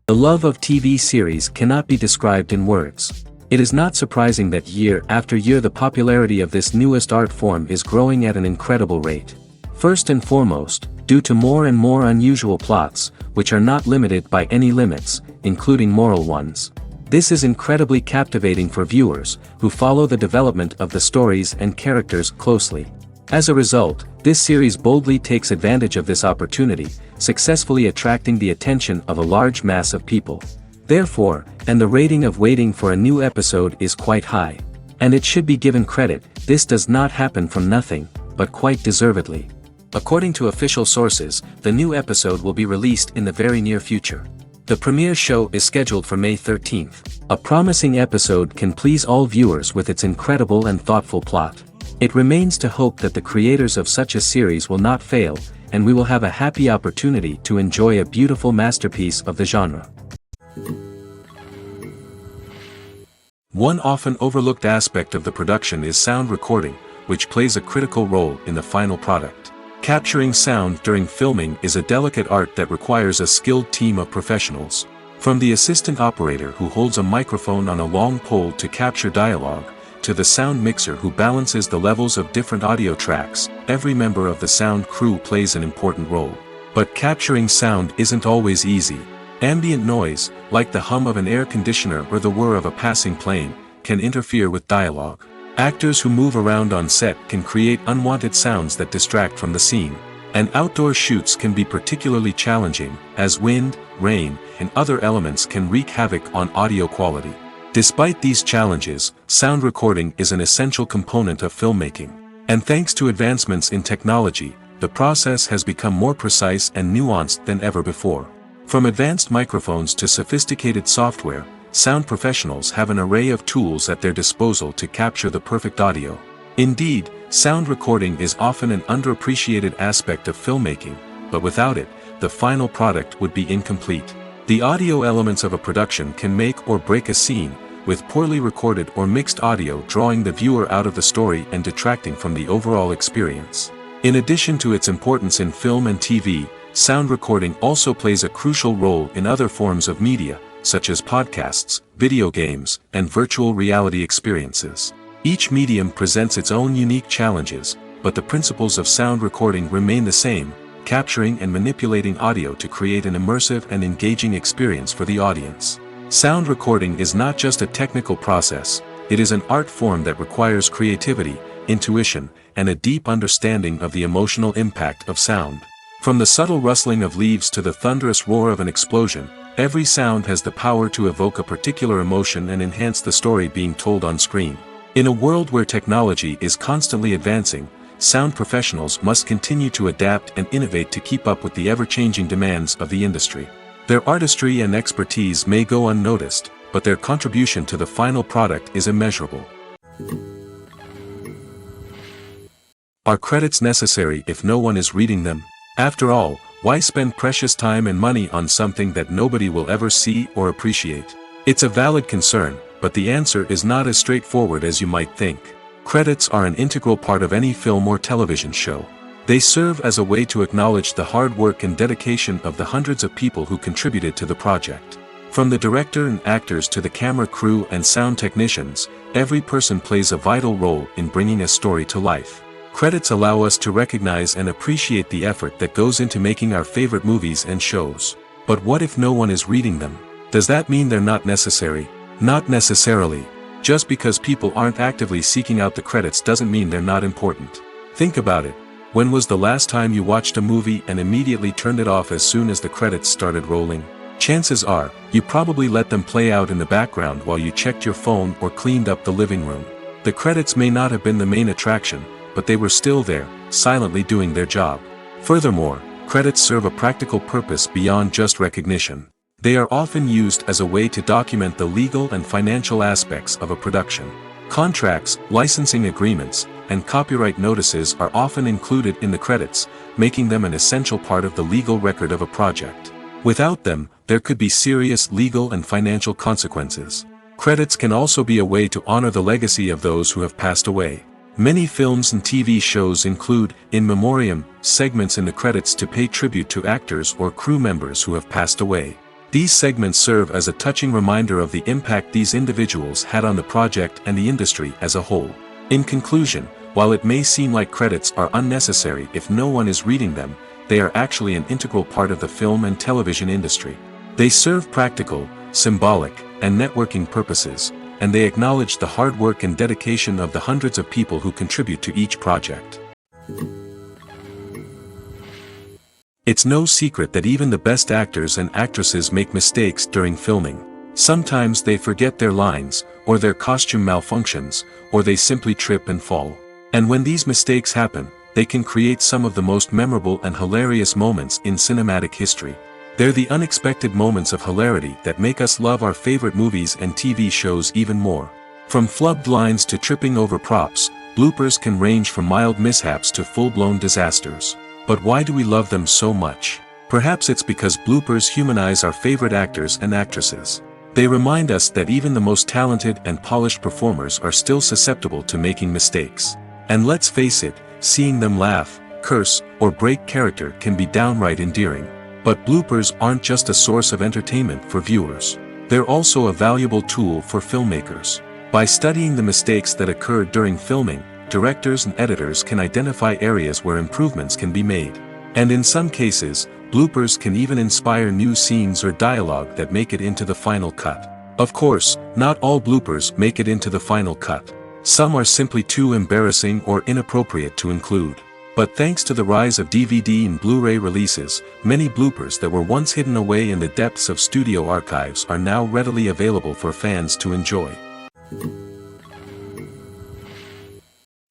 The love of TV series cannot be described in words. It is not surprising that year after year the popularity of this newest art form is growing at an incredible rate. First and foremost, due to more and more unusual plots, which are not limited by any limits, including moral ones. This is incredibly captivating for viewers, who follow the development of the stories and characters closely. As a result, this series boldly takes advantage of this opportunity, successfully attracting the attention of a large mass of people. Therefore, and the rating of waiting for a new episode is quite high. And it should be given credit, this does not happen from nothing, but quite deservedly. According to official sources, the new episode will be released in the very near future. The premiere show is scheduled for May 13th. A promising episode can please all viewers with its incredible and thoughtful plot. It remains to hope that the creators of such a series will not fail, and we will have a happy opportunity to enjoy a beautiful masterpiece of the genre. One often overlooked aspect of the production is sound recording, which plays a critical role in the final product. Capturing sound during filming is a delicate art that requires a skilled team of professionals. From the assistant operator who holds a microphone on a long pole to capture dialogue, to the sound mixer who balances the levels of different audio tracks, every member of the sound crew plays an important role. But capturing sound isn't always easy. Ambient noise, like the hum of an air conditioner or the whir of a passing plane, can interfere with dialogue. Actors who move around on set can create unwanted sounds that distract from the scene. And outdoor shoots can be particularly challenging, as wind, rain, and other elements can wreak havoc on audio quality. Despite these challenges, sound recording is an essential component of filmmaking. And thanks to advancements in technology, the process has become more precise and nuanced than ever before. From advanced microphones to sophisticated software, sound professionals have an array of tools at their disposal to capture the perfect audio. Indeed, sound recording is often an underappreciated aspect of filmmaking, but without it, the final product would be incomplete. The audio elements of a production can make or break a scene, with poorly recorded or mixed audio drawing the viewer out of the story and detracting from the overall experience. In addition to its importance in film and TV, sound recording also plays a crucial role in other forms of media, such as podcasts, video games, and virtual reality experiences. Each medium presents its own unique challenges, but the principles of sound recording remain the same, capturing and manipulating audio to create an immersive and engaging experience for the audience. Sound recording is not just a technical process, it is an art form that requires creativity, intuition, and a deep understanding of the emotional impact of sound. From the subtle rustling of leaves to the thunderous roar of an explosion, every sound has the power to evoke a particular emotion and enhance the story being told on screen. In a world where technology is constantly advancing, sound professionals must continue to adapt and innovate to keep up with the ever-changing demands of the industry. Their artistry and expertise may go unnoticed, but their contribution to the final product is immeasurable. Are credits necessary if no one is reading them? After all, why spend precious time and money on something that nobody will ever see or appreciate? It's a valid concern, but the answer is not as straightforward as you might think. Credits are an integral part of any film or television show. They serve as a way to acknowledge the hard work and dedication of the hundreds of people who contributed to the project. From the director and actors to the camera crew and sound technicians, every person plays a vital role in bringing a story to life. Credits allow us to recognize and appreciate the effort that goes into making our favorite movies and shows. But what if no one is reading them? Does that mean they're not necessary? Not necessarily. Just because people aren't actively seeking out the credits doesn't mean they're not important. Think about it. When was the last time you watched a movie and immediately turned it off as soon as the credits started rolling? Chances are, you probably let them play out in the background while you checked your phone or cleaned up the living room. The credits may not have been the main attraction, but they were still there, silently doing their job. Furthermore, credits serve a practical purpose beyond just recognition. They are often used as a way to document the legal and financial aspects of a production. Contracts, licensing agreements, and copyright notices are often included in the credits, making them an essential part of the legal record of a project. Without them, there could be serious legal and financial consequences. Credits can also be a way to honor the legacy of those who have passed away. Many films and TV shows include, in memoriam, segments in the credits to pay tribute to actors or crew members who have passed away. These segments serve as a touching reminder of the impact these individuals had on the project and the industry as a whole. In conclusion, while it may seem like credits are unnecessary if no one is reading them, they are actually an integral part of the film and television industry. They serve practical, symbolic, and networking purposes, and they acknowledge the hard work and dedication of the hundreds of people who contribute to each project. It's no secret that even the best actors and actresses make mistakes during filming. Sometimes they forget their lines, or their costume malfunctions, or they simply trip and fall. And when these mistakes happen, they can create some of the most memorable and hilarious moments in cinematic history. They're the unexpected moments of hilarity that make us love our favorite movies and TV shows even more. From flubbed lines to tripping over props, bloopers can range from mild mishaps to full-blown disasters. But why do we love them so much? Perhaps it's because bloopers humanize our favorite actors and actresses. They remind us that even the most talented and polished performers are still susceptible to making mistakes. And let's face it, seeing them laugh, curse, or break character can be downright endearing. But bloopers aren't just a source of entertainment for viewers. They're also a valuable tool for filmmakers. By studying the mistakes that occurred during filming, directors and editors can identify areas where improvements can be made. And in some cases, bloopers can even inspire new scenes or dialogue that make it into the final cut. Of course, not all bloopers make it into the final cut. Some are simply too embarrassing or inappropriate to include. But thanks to the rise of DVD and Blu-ray releases, many bloopers that were once hidden away in the depths of studio archives are now readily available for fans to enjoy.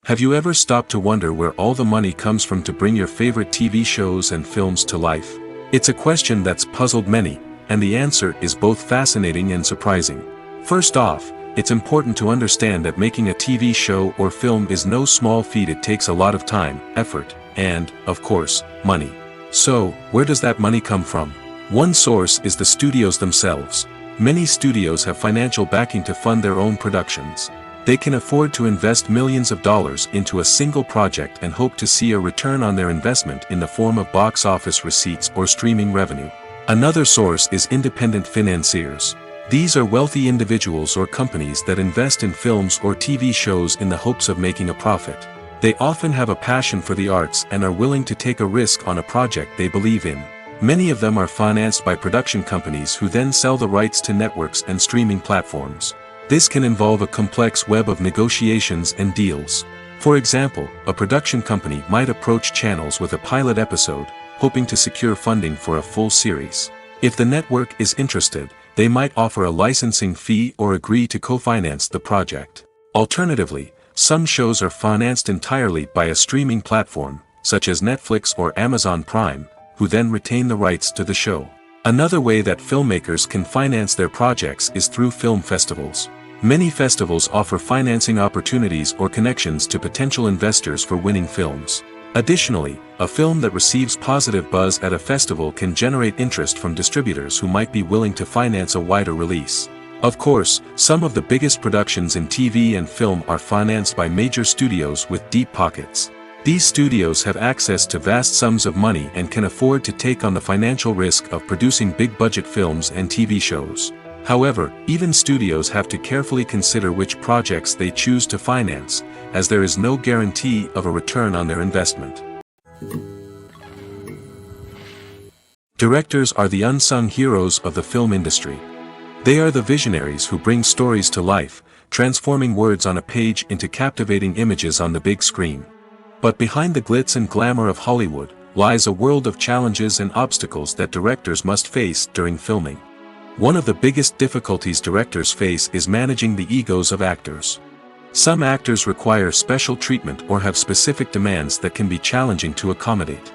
Have you ever stopped to wonder where all the money comes from to bring your favorite TV shows and films to life? It's a question that's puzzled many, and the answer is both fascinating and surprising. First off, it's important to understand that making a TV show or film is no small feat. It takes a lot of time, effort, and, of course, money. So, where does that money come from? One source is the studios themselves. Many studios have financial backing to fund their own productions. They can afford to invest millions of dollars into a single project and hope to see a return on their investment in the form of box office receipts or streaming revenue. Another source is independent financiers. These are wealthy individuals or companies that invest in films or TV shows in the hopes of making a profit. They often have a passion for the arts and are willing to take a risk on a project they believe in. Many of them are financed by production companies who then sell the rights to networks and streaming platforms. This can involve a complex web of negotiations and deals. For example, a production company might approach channels with a pilot episode, hoping to secure funding for a full series. If the network is interested, they might offer a licensing fee or agree to co-finance the project. Alternatively, some shows are financed entirely by a streaming platform, such as Netflix or Amazon Prime, who then retain the rights to the show. Another way that filmmakers can finance their projects is through film festivals. Many festivals offer financing opportunities or connections to potential investors for winning films. Additionally, a film that receives positive buzz at a festival can generate interest from distributors who might be willing to finance a wider release. Of course, some of the biggest productions in TV and film are financed by major studios with deep pockets. These studios have access to vast sums of money and can afford to take on the financial risk of producing big-budget films and TV shows. However, even studios have to carefully consider which projects they choose to finance, as there is no guarantee of a return on their investment. Directors are the unsung heroes of the film industry. They are the visionaries who bring stories to life, transforming words on a page into captivating images on the big screen. But behind the glitz and glamour of Hollywood, lies a world of challenges and obstacles that directors must face during filming. One of the biggest difficulties directors face is managing the egos of actors. Some actors require special treatment or have specific demands that can be challenging to accommodate.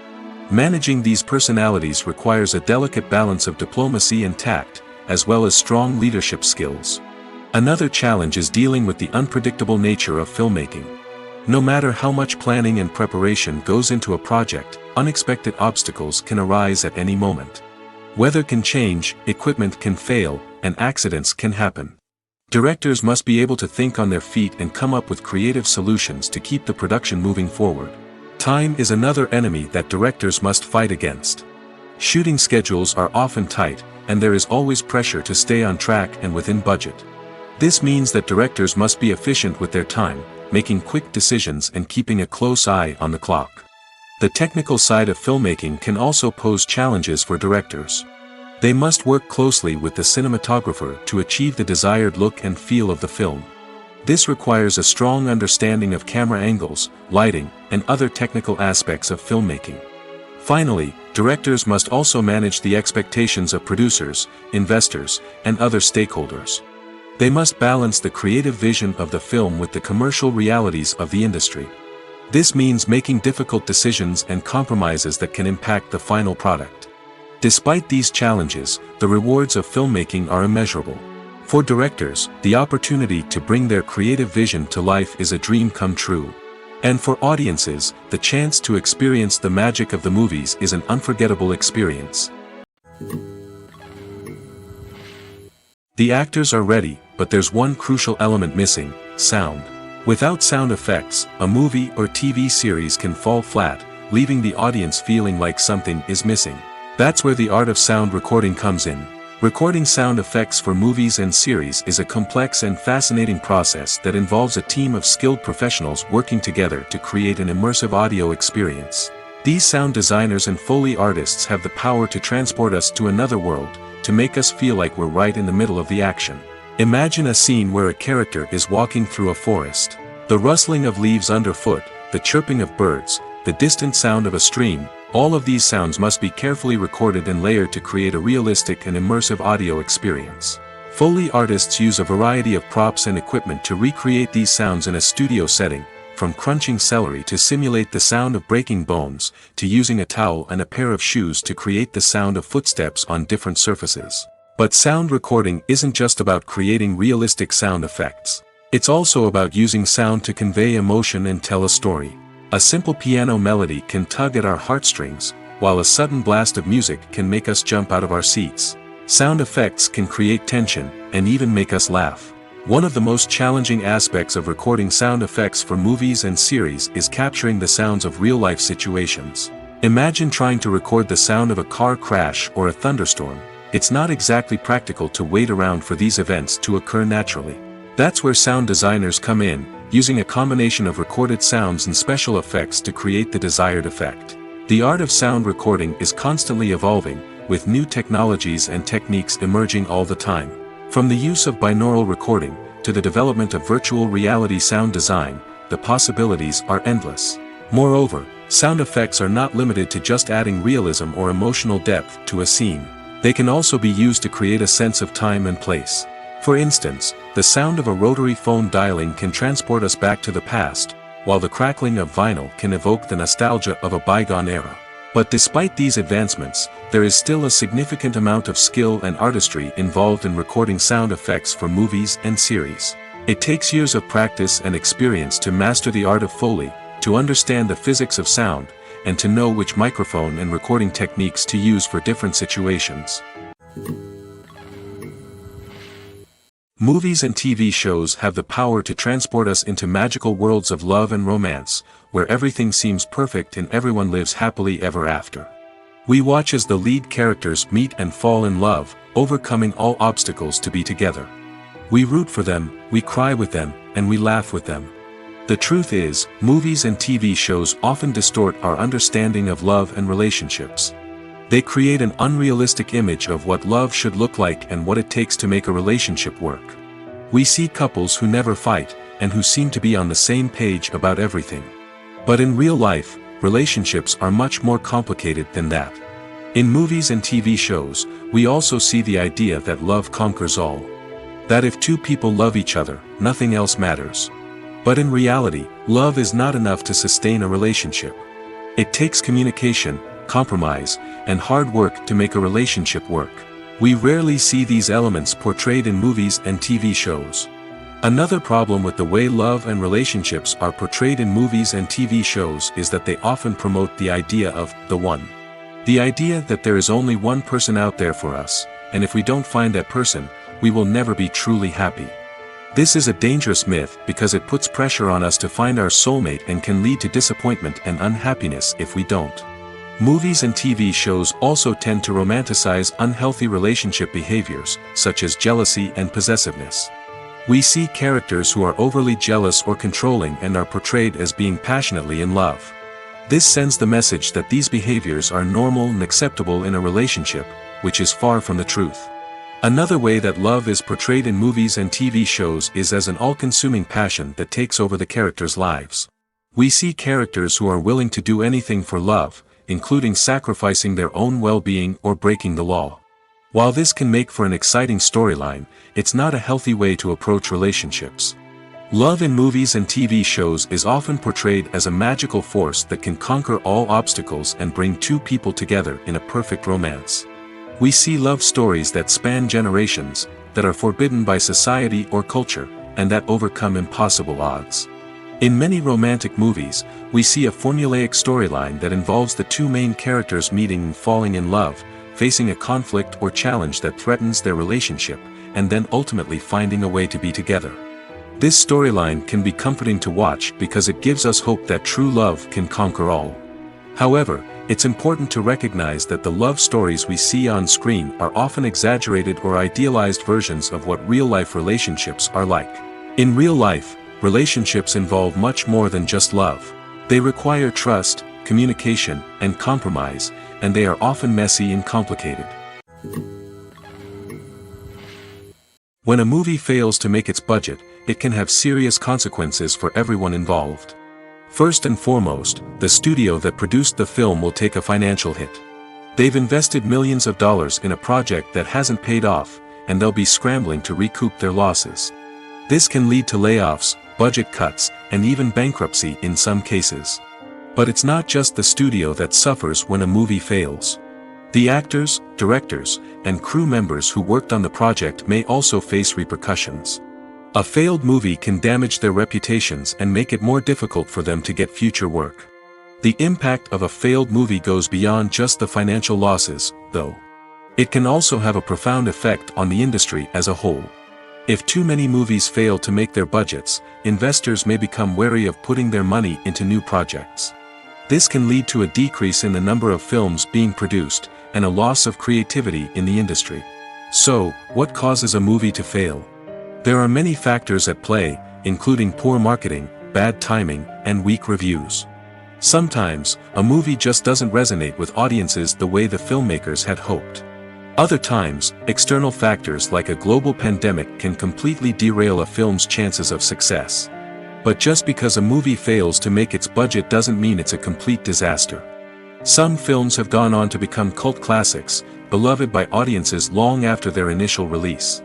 Managing these personalities requires a delicate balance of diplomacy and tact, as well as strong leadership skills. Another challenge is dealing with the unpredictable nature of filmmaking. No matter how much planning and preparation goes into a project, unexpected obstacles can arise at any moment. Weather can change, equipment can fail, and accidents can happen. Directors must be able to think on their feet and come up with creative solutions to keep the production moving forward. Time is another enemy that directors must fight against. Shooting schedules are often tight, and there is always pressure to stay on track and within budget. This means that directors must be efficient with their time, making quick decisions and keeping a close eye on the clock. The technical side of filmmaking can also pose challenges for directors. They must work closely with the cinematographer to achieve the desired look and feel of the film. This requires a strong understanding of camera angles, lighting, and other technical aspects of filmmaking. Finally, directors must also manage the expectations of producers, investors, and other stakeholders. They must balance the creative vision of the film with the commercial realities of the industry. This means making difficult decisions and compromises that can impact the final product. Despite these challenges, the rewards of filmmaking are immeasurable. For directors, the opportunity to bring their creative vision to life is a dream come true. And for audiences, the chance to experience the magic of the movies is an unforgettable experience. The actors are ready, but there's one crucial element missing: sound. Without sound effects, a movie or TV series can fall flat, leaving the audience feeling like something is missing. That's where the art of sound recording comes in. Recording sound effects for movies and series is a complex and fascinating process that involves a team of skilled professionals working together to create an immersive audio experience. These sound designers and Foley artists have the power to transport us to another world, to make us feel like we're right in the middle of the action. Imagine a scene where a character is walking through a forest. The rustling of leaves underfoot, the chirping of birds, the distant sound of a stream, all of these sounds must be carefully recorded and layered to create a realistic and immersive audio experience. Foley artists use a variety of props and equipment to recreate these sounds in a studio setting, from crunching celery to simulate the sound of breaking bones, to using a towel and a pair of shoes to create the sound of footsteps on different surfaces. But sound recording isn't just about creating realistic sound effects. It's also about using sound to convey emotion and tell a story. A simple piano melody can tug at our heartstrings, while a sudden blast of music can make us jump out of our seats. Sound effects can create tension, and even make us laugh. One of the most challenging aspects of recording sound effects for movies and series is capturing the sounds of real-life situations. Imagine trying to record the sound of a car crash or a thunderstorm. It's not exactly practical to wait around for these events to occur naturally. That's where sound designers come in, using a combination of recorded sounds and special effects to create the desired effect. The art of sound recording is constantly evolving, with new technologies and techniques emerging all the time. From the use of binaural recording, to the development of virtual reality sound design, the possibilities are endless. Moreover, sound effects are not limited to just adding realism or emotional depth to a scene. They can also be used to create a sense of time and place. For instance, the sound of a rotary phone dialing can transport us back to the past, while the crackling of vinyl can evoke the nostalgia of a bygone era. But despite these advancements, there is still a significant amount of skill and artistry involved in recording sound effects for movies and series. It takes years of practice and experience to master the art of Foley, to understand the physics of sound, and to know which microphone and recording techniques to use for different situations. Movies and TV shows have the power to transport us into magical worlds of love and romance, where everything seems perfect and everyone lives happily ever after. We watch as the lead characters meet and fall in love, overcoming all obstacles to be together. We root for them, we cry with them, and we laugh with them. The truth is, movies and TV shows often distort our understanding of love and relationships. They create an unrealistic image of what love should look like and what it takes to make a relationship work. We see couples who never fight, and who seem to be on the same page about everything. But in real life, relationships are much more complicated than that. In movies and TV shows, we also see the idea that love conquers all. That if two people love each other, nothing else matters. But in reality, love is not enough to sustain a relationship. It takes communication, compromise, and hard work to make a relationship work. We rarely see these elements portrayed in movies and TV shows. Another problem with the way love and relationships are portrayed in movies and TV shows is that they often promote the idea of the one. The idea that there is only one person out there for us, and if we don't find that person, we will never be truly happy. This is a dangerous myth because it puts pressure on us to find our soulmate and can lead to disappointment and unhappiness if we don't. Movies and TV shows also tend to romanticize unhealthy relationship behaviors, such as jealousy and possessiveness. We see characters who are overly jealous or controlling and are portrayed as being passionately in love. This sends the message that these behaviors are normal and acceptable in a relationship, which is far from the truth. Another way that love is portrayed in movies and TV shows is as an all-consuming passion that takes over the characters' lives. We see characters who are willing to do anything for love, including sacrificing their own well-being or breaking the law. While this can make for an exciting storyline, it's not a healthy way to approach relationships. Love in movies and TV shows is often portrayed as a magical force that can conquer all obstacles and bring two people together in a perfect romance. We see love stories that span generations, that are forbidden by society or culture, and that overcome impossible odds. In many romantic movies, we see a formulaic storyline that involves the two main characters meeting and falling in love, facing a conflict or challenge that threatens their relationship, and then ultimately finding a way to be together. This storyline can be comforting to watch because it gives us hope that true love can conquer all. However, it's important to recognize that the love stories we see on screen are often exaggerated or idealized versions of what real-life relationships are like. In real life, relationships involve much more than just love. They require trust, communication, and compromise, and they are often messy and complicated. When a movie fails to make its budget, it can have serious consequences for everyone involved. First and foremost, the studio that produced the film will take a financial hit. They've invested millions of dollars in a project that hasn't paid off, and they'll be scrambling to recoup their losses. This can lead to layoffs, budget cuts, and even bankruptcy in some cases. But it's not just the studio that suffers when a movie fails. The actors, directors, and crew members who worked on the project may also face repercussions. A failed movie can damage their reputations and make it more difficult for them to get future work. The impact of a failed movie goes beyond just the financial losses, though. It can also have a profound effect on the industry as a whole. If too many movies fail to make their budgets, investors may become wary of putting their money into new projects. This can lead to a decrease in the number of films being produced, and a loss of creativity in the industry. So, what causes a movie to fail? There are many factors at play, including poor marketing, bad timing, and weak reviews. Sometimes, a movie just doesn't resonate with audiences the way the filmmakers had hoped. Other times, external factors like a global pandemic can completely derail a film's chances of success. But just because a movie fails to make its budget doesn't mean it's a complete disaster. Some films have gone on to become cult classics, beloved by audiences long after their initial release.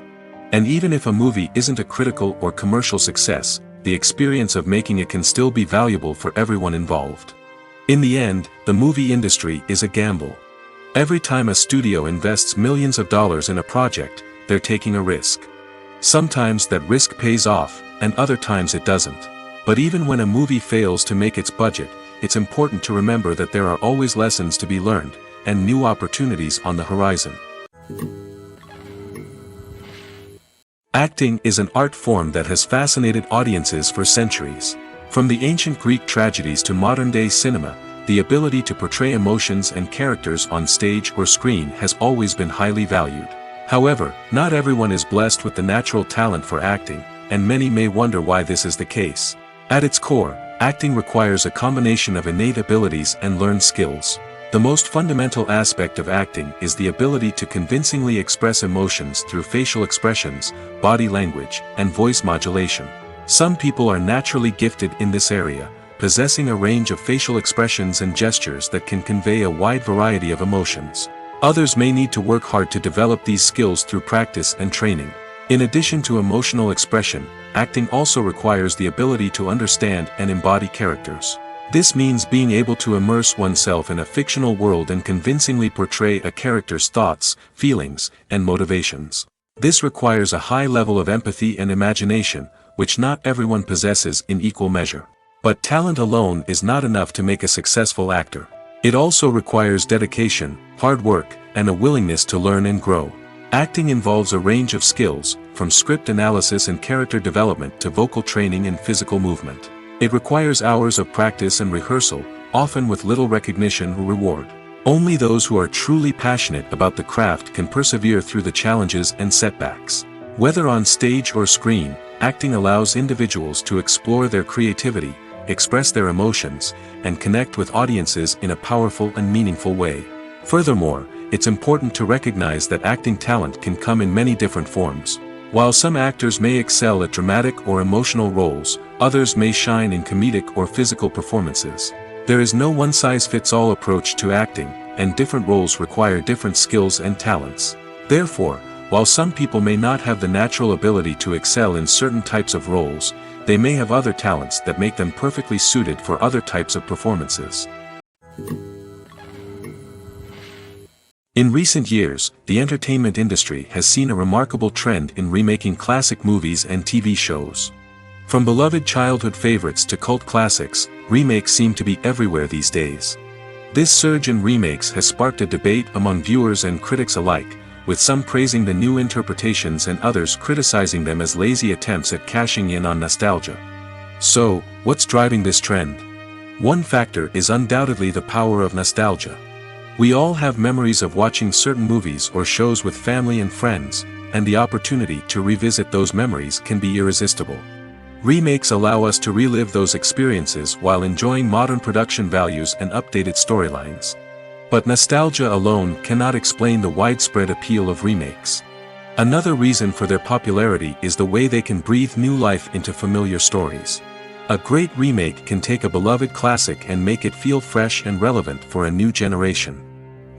And even if a movie isn't a critical or commercial success, the experience of making it can still be valuable for everyone involved. In the end, the movie industry is a gamble. Every time a studio invests millions of dollars in a project, they're taking a risk. Sometimes that risk pays off, and other times it doesn't. But even when a movie fails to make its budget, it's important to remember that there are always lessons to be learned, and new opportunities on the horizon. Acting is an art form that has fascinated audiences for centuries. From the ancient Greek tragedies to modern-day cinema, the ability to portray emotions and characters on stage or screen has always been highly valued. However, not everyone is blessed with the natural talent for acting, and many may wonder why this is the case. At its core, acting requires a combination of innate abilities and learned skills. The most fundamental aspect of acting is the ability to convincingly express emotions through facial expressions, body language, and voice modulation. Some people are naturally gifted in this area, possessing a range of facial expressions and gestures that can convey a wide variety of emotions. Others may need to work hard to develop these skills through practice and training. In addition to emotional expression, acting also requires the ability to understand and embody characters. This means being able to immerse oneself in a fictional world and convincingly portray a character's thoughts, feelings, and motivations. This requires a high level of empathy and imagination, which not everyone possesses in equal measure. But talent alone is not enough to make a successful actor. It also requires dedication, hard work, and a willingness to learn and grow. Acting involves a range of skills, from script analysis and character development to vocal training and physical movement. It requires hours of practice and rehearsal, often with little recognition or reward. Only those who are truly passionate about the craft can persevere through the challenges and setbacks. Whether on stage or screen, acting allows individuals to explore their creativity, express their emotions, and connect with audiences in a powerful and meaningful way. Furthermore, it's important to recognize that acting talent can come in many different forms. While some actors may excel at dramatic or emotional roles, others may shine in comedic or physical performances. There is no one-size-fits-all approach to acting, and different roles require different skills and talents. Therefore, while some people may not have the natural ability to excel in certain types of roles, they may have other talents that make them perfectly suited for other types of performances. In recent years, the entertainment industry has seen a remarkable trend in remaking classic movies and TV shows. From beloved childhood favorites to cult classics, remakes seem to be everywhere these days. This surge in remakes has sparked a debate among viewers and critics alike, with some praising the new interpretations and others criticizing them as lazy attempts at cashing in on nostalgia. So, what's driving this trend? One factor is undoubtedly the power of nostalgia. We all have memories of watching certain movies or shows with family and friends, and the opportunity to revisit those memories can be irresistible. Remakes allow us to relive those experiences while enjoying modern production values and updated storylines. But nostalgia alone cannot explain the widespread appeal of remakes. Another reason for their popularity is the way they can breathe new life into familiar stories. A great remake can take a beloved classic and make it feel fresh and relevant for a new generation.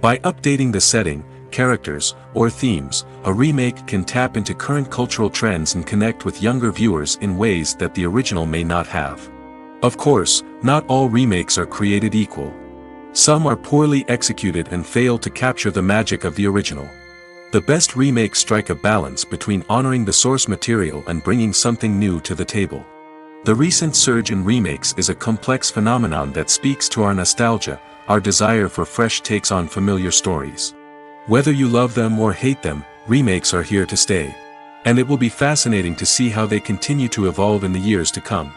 By updating the setting, characters, or themes, a remake can tap into current cultural trends and connect with younger viewers in ways that the original may not have. Of course, not all remakes are created equal. Some are poorly executed and fail to capture the magic of the original. The best remakes strike a balance between honoring the source material and bringing something new to the table. The recent surge in remakes is a complex phenomenon that speaks to our nostalgia, our desire for fresh takes on familiar stories. Whether you love them or hate them, remakes are here to stay. And it will be fascinating to see how they continue to evolve in the years to come.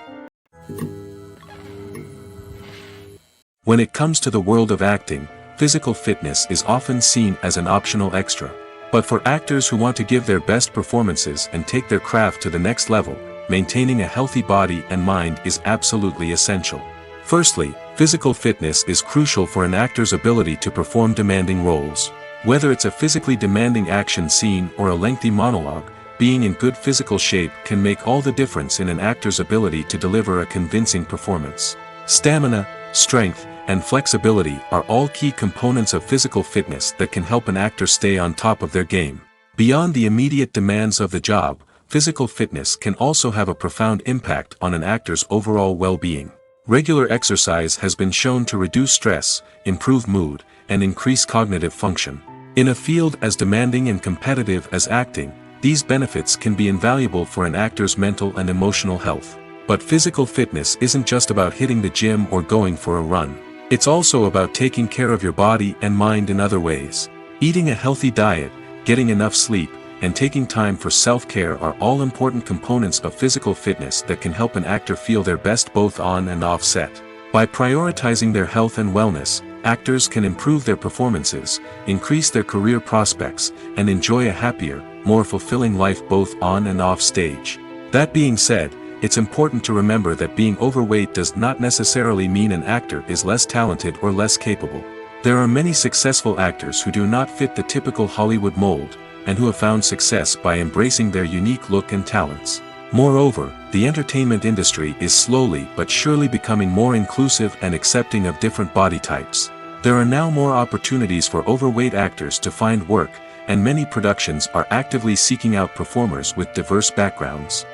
When it comes to the world of acting, physical fitness is often seen as an optional extra. But for actors who want to give their best performances and take their craft to the next level, maintaining a healthy body and mind is absolutely essential. Firstly, physical fitness is crucial for an actor's ability to perform demanding roles. Whether it's a physically demanding action scene or a lengthy monologue, being in good physical shape can make all the difference in an actor's ability to deliver a convincing performance. Stamina, strength, and flexibility are all key components of physical fitness that can help an actor stay on top of their game. Beyond the immediate demands of the job, physical fitness can also have a profound impact on an actor's overall well-being. Regular exercise has been shown to reduce stress, improve mood, and increase cognitive function. In a field as demanding and competitive as acting, these benefits can be invaluable for an actor's mental and emotional health. But physical fitness isn't just about hitting the gym or going for a run. It's also about taking care of your body and mind in other ways. Eating a healthy diet, getting enough sleep, and taking time for self-care are all important components of physical fitness that can help an actor feel their best both on and off set. By prioritizing their health and wellness, actors can improve their performances, increase their career prospects, and enjoy a happier, more fulfilling life both on and off stage. That being said, it's important to remember that being overweight does not necessarily mean an actor is less talented or less capable. There are many successful actors who do not fit the typical Hollywood mold, and who have found success by embracing their unique look and talents. Moreover, the entertainment industry is slowly but surely becoming more inclusive and accepting of different body types. There are now more opportunities for overweight actors to find work, and many productions are actively seeking out performers with diverse backgrounds.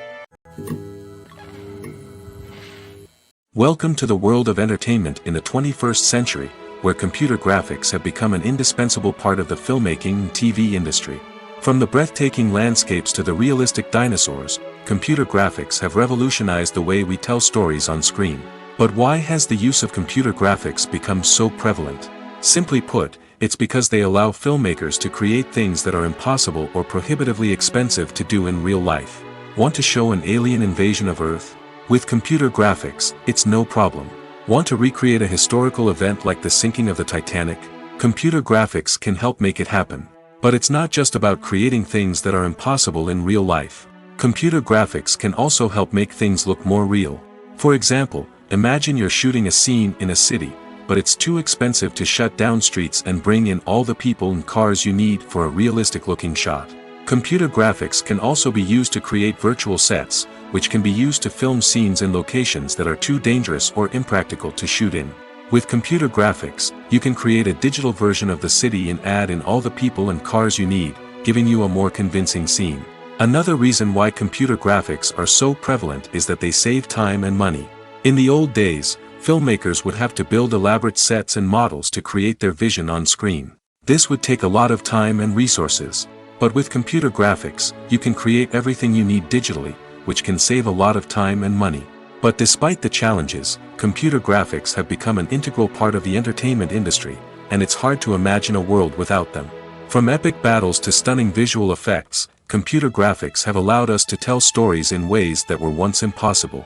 Welcome to the world of entertainment in the 21st century, where computer graphics have become an indispensable part of the filmmaking and TV industry. From the breathtaking landscapes to the realistic dinosaurs, computer graphics have revolutionized the way we tell stories on screen. But why has the use of computer graphics become so prevalent? Simply put, it's because they allow filmmakers to create things that are impossible or prohibitively expensive to do in real life. Want to show an alien invasion of Earth? With computer graphics, it's no problem. Want to recreate a historical event like the sinking of the Titanic? Computer graphics can help make it happen. But it's not just about creating things that are impossible in real life. Computer graphics can also help make things look more real. For example, imagine you're shooting a scene in a city, but it's too expensive to shut down streets and bring in all the people and cars you need for a realistic-looking shot. Computer graphics can also be used to create virtual sets, which can be used to film scenes in locations that are too dangerous or impractical to shoot in. With computer graphics, you can create a digital version of the city and add in all the people and cars you need, giving you a more convincing scene. Another reason why computer graphics are so prevalent is that they save time and money. In the old days, filmmakers would have to build elaborate sets and models to create their vision on screen. This would take a lot of time and resources. But with computer graphics, you can create everything you need digitally, which can save a lot of time and money. But despite the challenges, computer graphics have become an integral part of the entertainment industry, and it's hard to imagine a world without them. From epic battles to stunning visual effects, computer graphics have allowed us to tell stories in ways that were once impossible.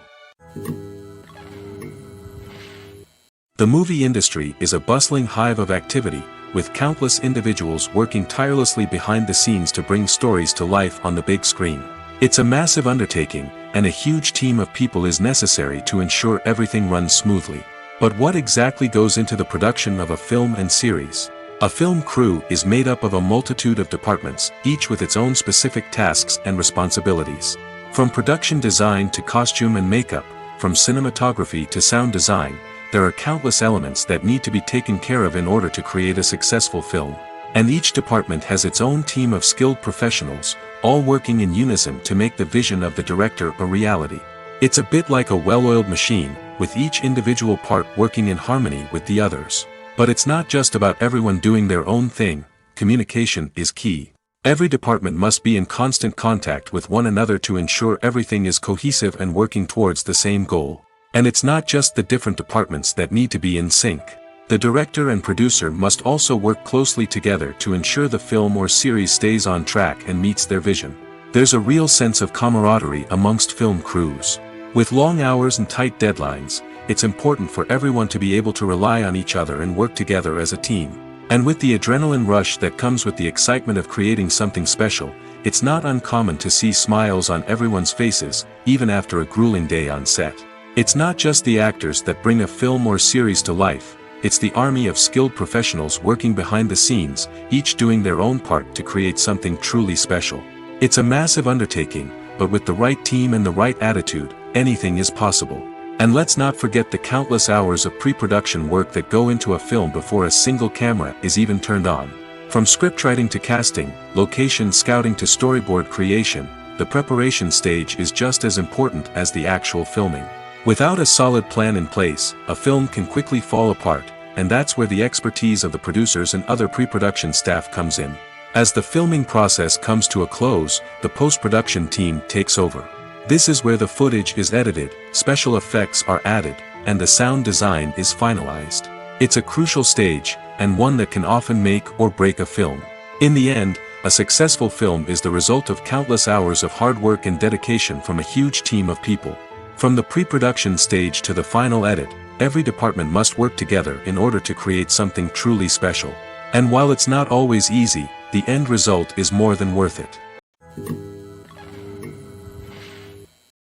The movie industry is a bustling hive of activity, with countless individuals working tirelessly behind the scenes to bring stories to life on the big screen. It's a massive undertaking, and a huge team of people is necessary to ensure everything runs smoothly. But what exactly goes into the production of a film and series? A film crew is made up of a multitude of departments, each with its own specific tasks and responsibilities. From production design to costume and makeup, from cinematography to sound design, there are countless elements that need to be taken care of in order to create a successful film. And each department has its own team of skilled professionals, all working in unison to make the vision of the director a reality. It's a bit like a well-oiled machine, with each individual part working in harmony with the others. But it's not just about everyone doing their own thing. Communication is key. Every department must be in constant contact with one another to ensure everything is cohesive and working towards the same goal. And it's not just the different departments that need to be in sync. The director and producer must also work closely together to ensure the film or series stays on track and meets their vision. There's a real sense of camaraderie amongst film crews. With long hours and tight deadlines, it's important for everyone to be able to rely on each other and work together as a team. And with the adrenaline rush that comes with the excitement of creating something special, it's not uncommon to see smiles on everyone's faces, even after a grueling day on set. It's not just the actors that bring a film or series to life. It's the army of skilled professionals working behind the scenes, each doing their own part to create something truly special. It's a massive undertaking, but with the right team and the right attitude, anything is possible. And let's not forget the countless hours of pre-production work that go into a film before a single camera is even turned on. From scriptwriting to casting, location scouting to storyboard creation, the preparation stage is just as important as the actual filming. Without a solid plan in place, a film can quickly fall apart, and that's where the expertise of the producers and other pre-production staff comes in. As the filming process comes to a close, the post-production team takes over. This is where the footage is edited, special effects are added, and the sound design is finalized. It's a crucial stage, and one that can often make or break a film. In the end, a successful film is the result of countless hours of hard work and dedication from a huge team of people. From the pre-production stage to the final edit, every department must work together in order to create something truly special. And while it's not always easy, the end result is more than worth it.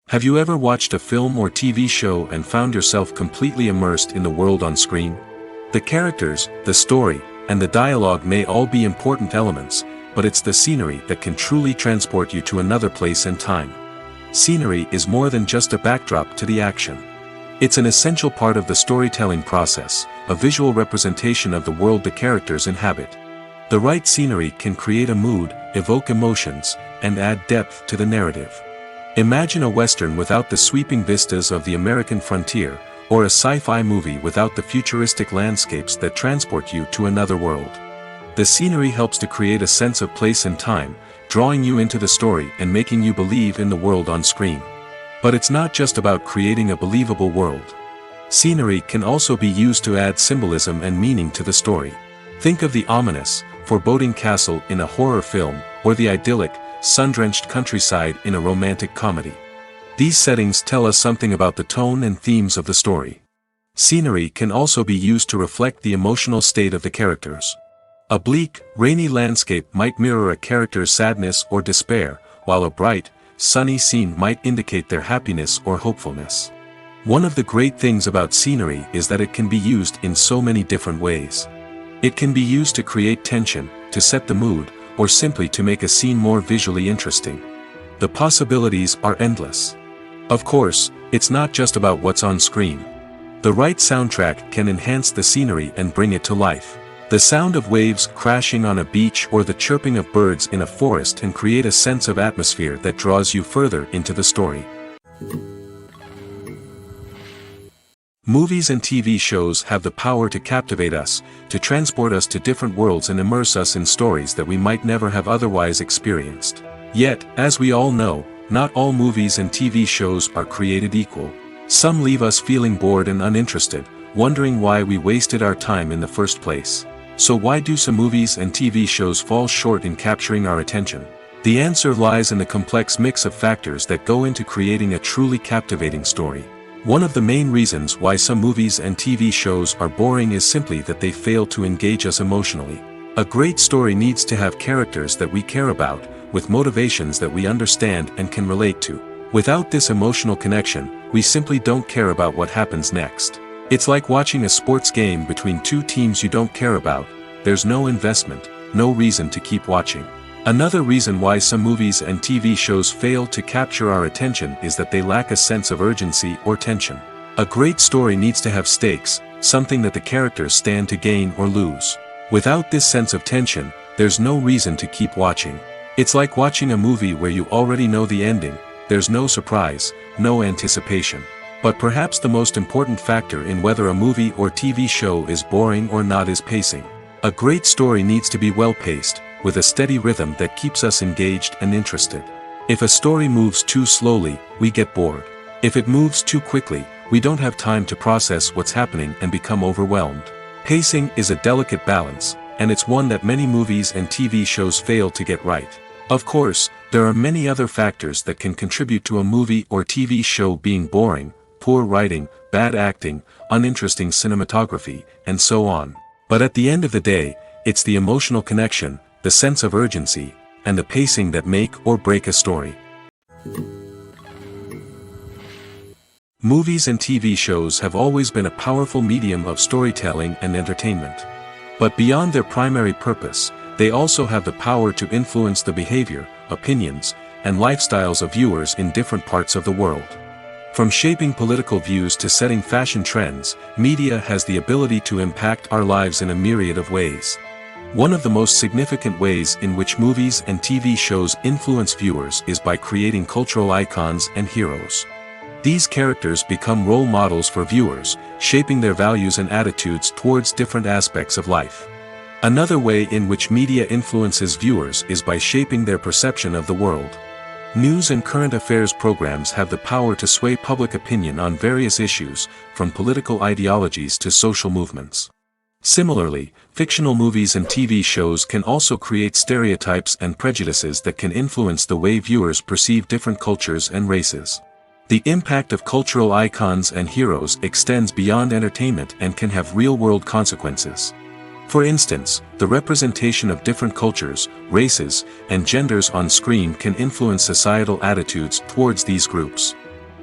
Have you ever watched a film or TV show and found yourself completely immersed in the world on screen? The characters, the story, and the dialogue may all be important elements, but it's the scenery that can truly transport you to another place and time. Scenery is more than just a backdrop to the action. It's an essential part of the storytelling process, a visual representation of the world the characters inhabit. The right scenery can create a mood, evoke emotions, and add depth to the narrative. Imagine a western without the sweeping vistas of the American frontier, or a sci-fi movie without the futuristic landscapes that transport you to another world. The scenery helps to create a sense of place and time, drawing you into the story and making you believe in the world on screen. But it's not just about creating a believable world. Scenery can also be used to add symbolism and meaning to the story. Think of the ominous, foreboding castle in a horror film, or the idyllic, sun-drenched countryside in a romantic comedy. These settings tell us something about the tone and themes of the story. Scenery can also be used to reflect the emotional state of the characters. A bleak, rainy landscape might mirror a character's sadness or despair, while a bright, sunny scene might indicate their happiness or hopefulness. One of the great things about scenery is that it can be used in so many different ways. It can be used to create tension, to set the mood, or simply to make a scene more visually interesting. The possibilities are endless. Of course, it's not just about what's on screen. The right soundtrack can enhance the scenery and bring it to life. The sound of waves crashing on a beach or the chirping of birds in a forest can create a sense of atmosphere that draws you further into the story. Movies and TV shows have the power to captivate us, to transport us to different worlds and immerse us in stories that we might never have otherwise experienced. Yet, as we all know, not all movies and TV shows are created equal. Some leave us feeling bored and uninterested, wondering why we wasted our time in the first place. So why do some movies and TV shows fall short in capturing our attention? The answer lies in the complex mix of factors that go into creating a truly captivating story. One of the main reasons why some movies and TV shows are boring is simply that they fail to engage us emotionally. A great story needs to have characters that we care about, with motivations that we understand and can relate to. Without this emotional connection, we simply don't care about what happens next. It's like watching a sports game between two teams you don't care about. There's no investment, no reason to keep watching. Another reason why some movies and TV shows fail to capture our attention is that they lack a sense of urgency or tension. A great story needs to have stakes, something that the characters stand to gain or lose. Without this sense of tension, there's no reason to keep watching. It's like watching a movie where you already know the ending. There's no surprise, no anticipation. But perhaps the most important factor in whether a movie or TV show is boring or not is pacing. A great story needs to be well-paced, with a steady rhythm that keeps us engaged and interested. If a story moves too slowly, we get bored. If it moves too quickly, we don't have time to process what's happening and become overwhelmed. Pacing is a delicate balance, and it's one that many movies and TV shows fail to get right. Of course, there are many other factors that can contribute to a movie or TV show being boring: poor writing, bad acting, uninteresting cinematography, and so on. But at the end of the day, it's the emotional connection, the sense of urgency, and the pacing that make or break a story. Movies and TV shows have always been a powerful medium of storytelling and entertainment. But beyond their primary purpose, they also have the power to influence the behavior, opinions, and lifestyles of viewers in different parts of the world. From shaping political views to setting fashion trends, media has the ability to impact our lives in a myriad of ways. One of the most significant ways in which movies and TV shows influence viewers is by creating cultural icons and heroes. These characters become role models for viewers, shaping their values and attitudes towards different aspects of life. Another way in which media influences viewers is by shaping their perception of the world. News and current affairs programs have the power to sway public opinion on various issues, from political ideologies to social movements. Similarly, fictional movies and TV shows can also create stereotypes and prejudices that can influence the way viewers perceive different cultures and races. The impact of cultural icons and heroes extends beyond entertainment and can have real-world consequences. For instance, the representation of different cultures, races, and genders on screen can influence societal attitudes towards these groups.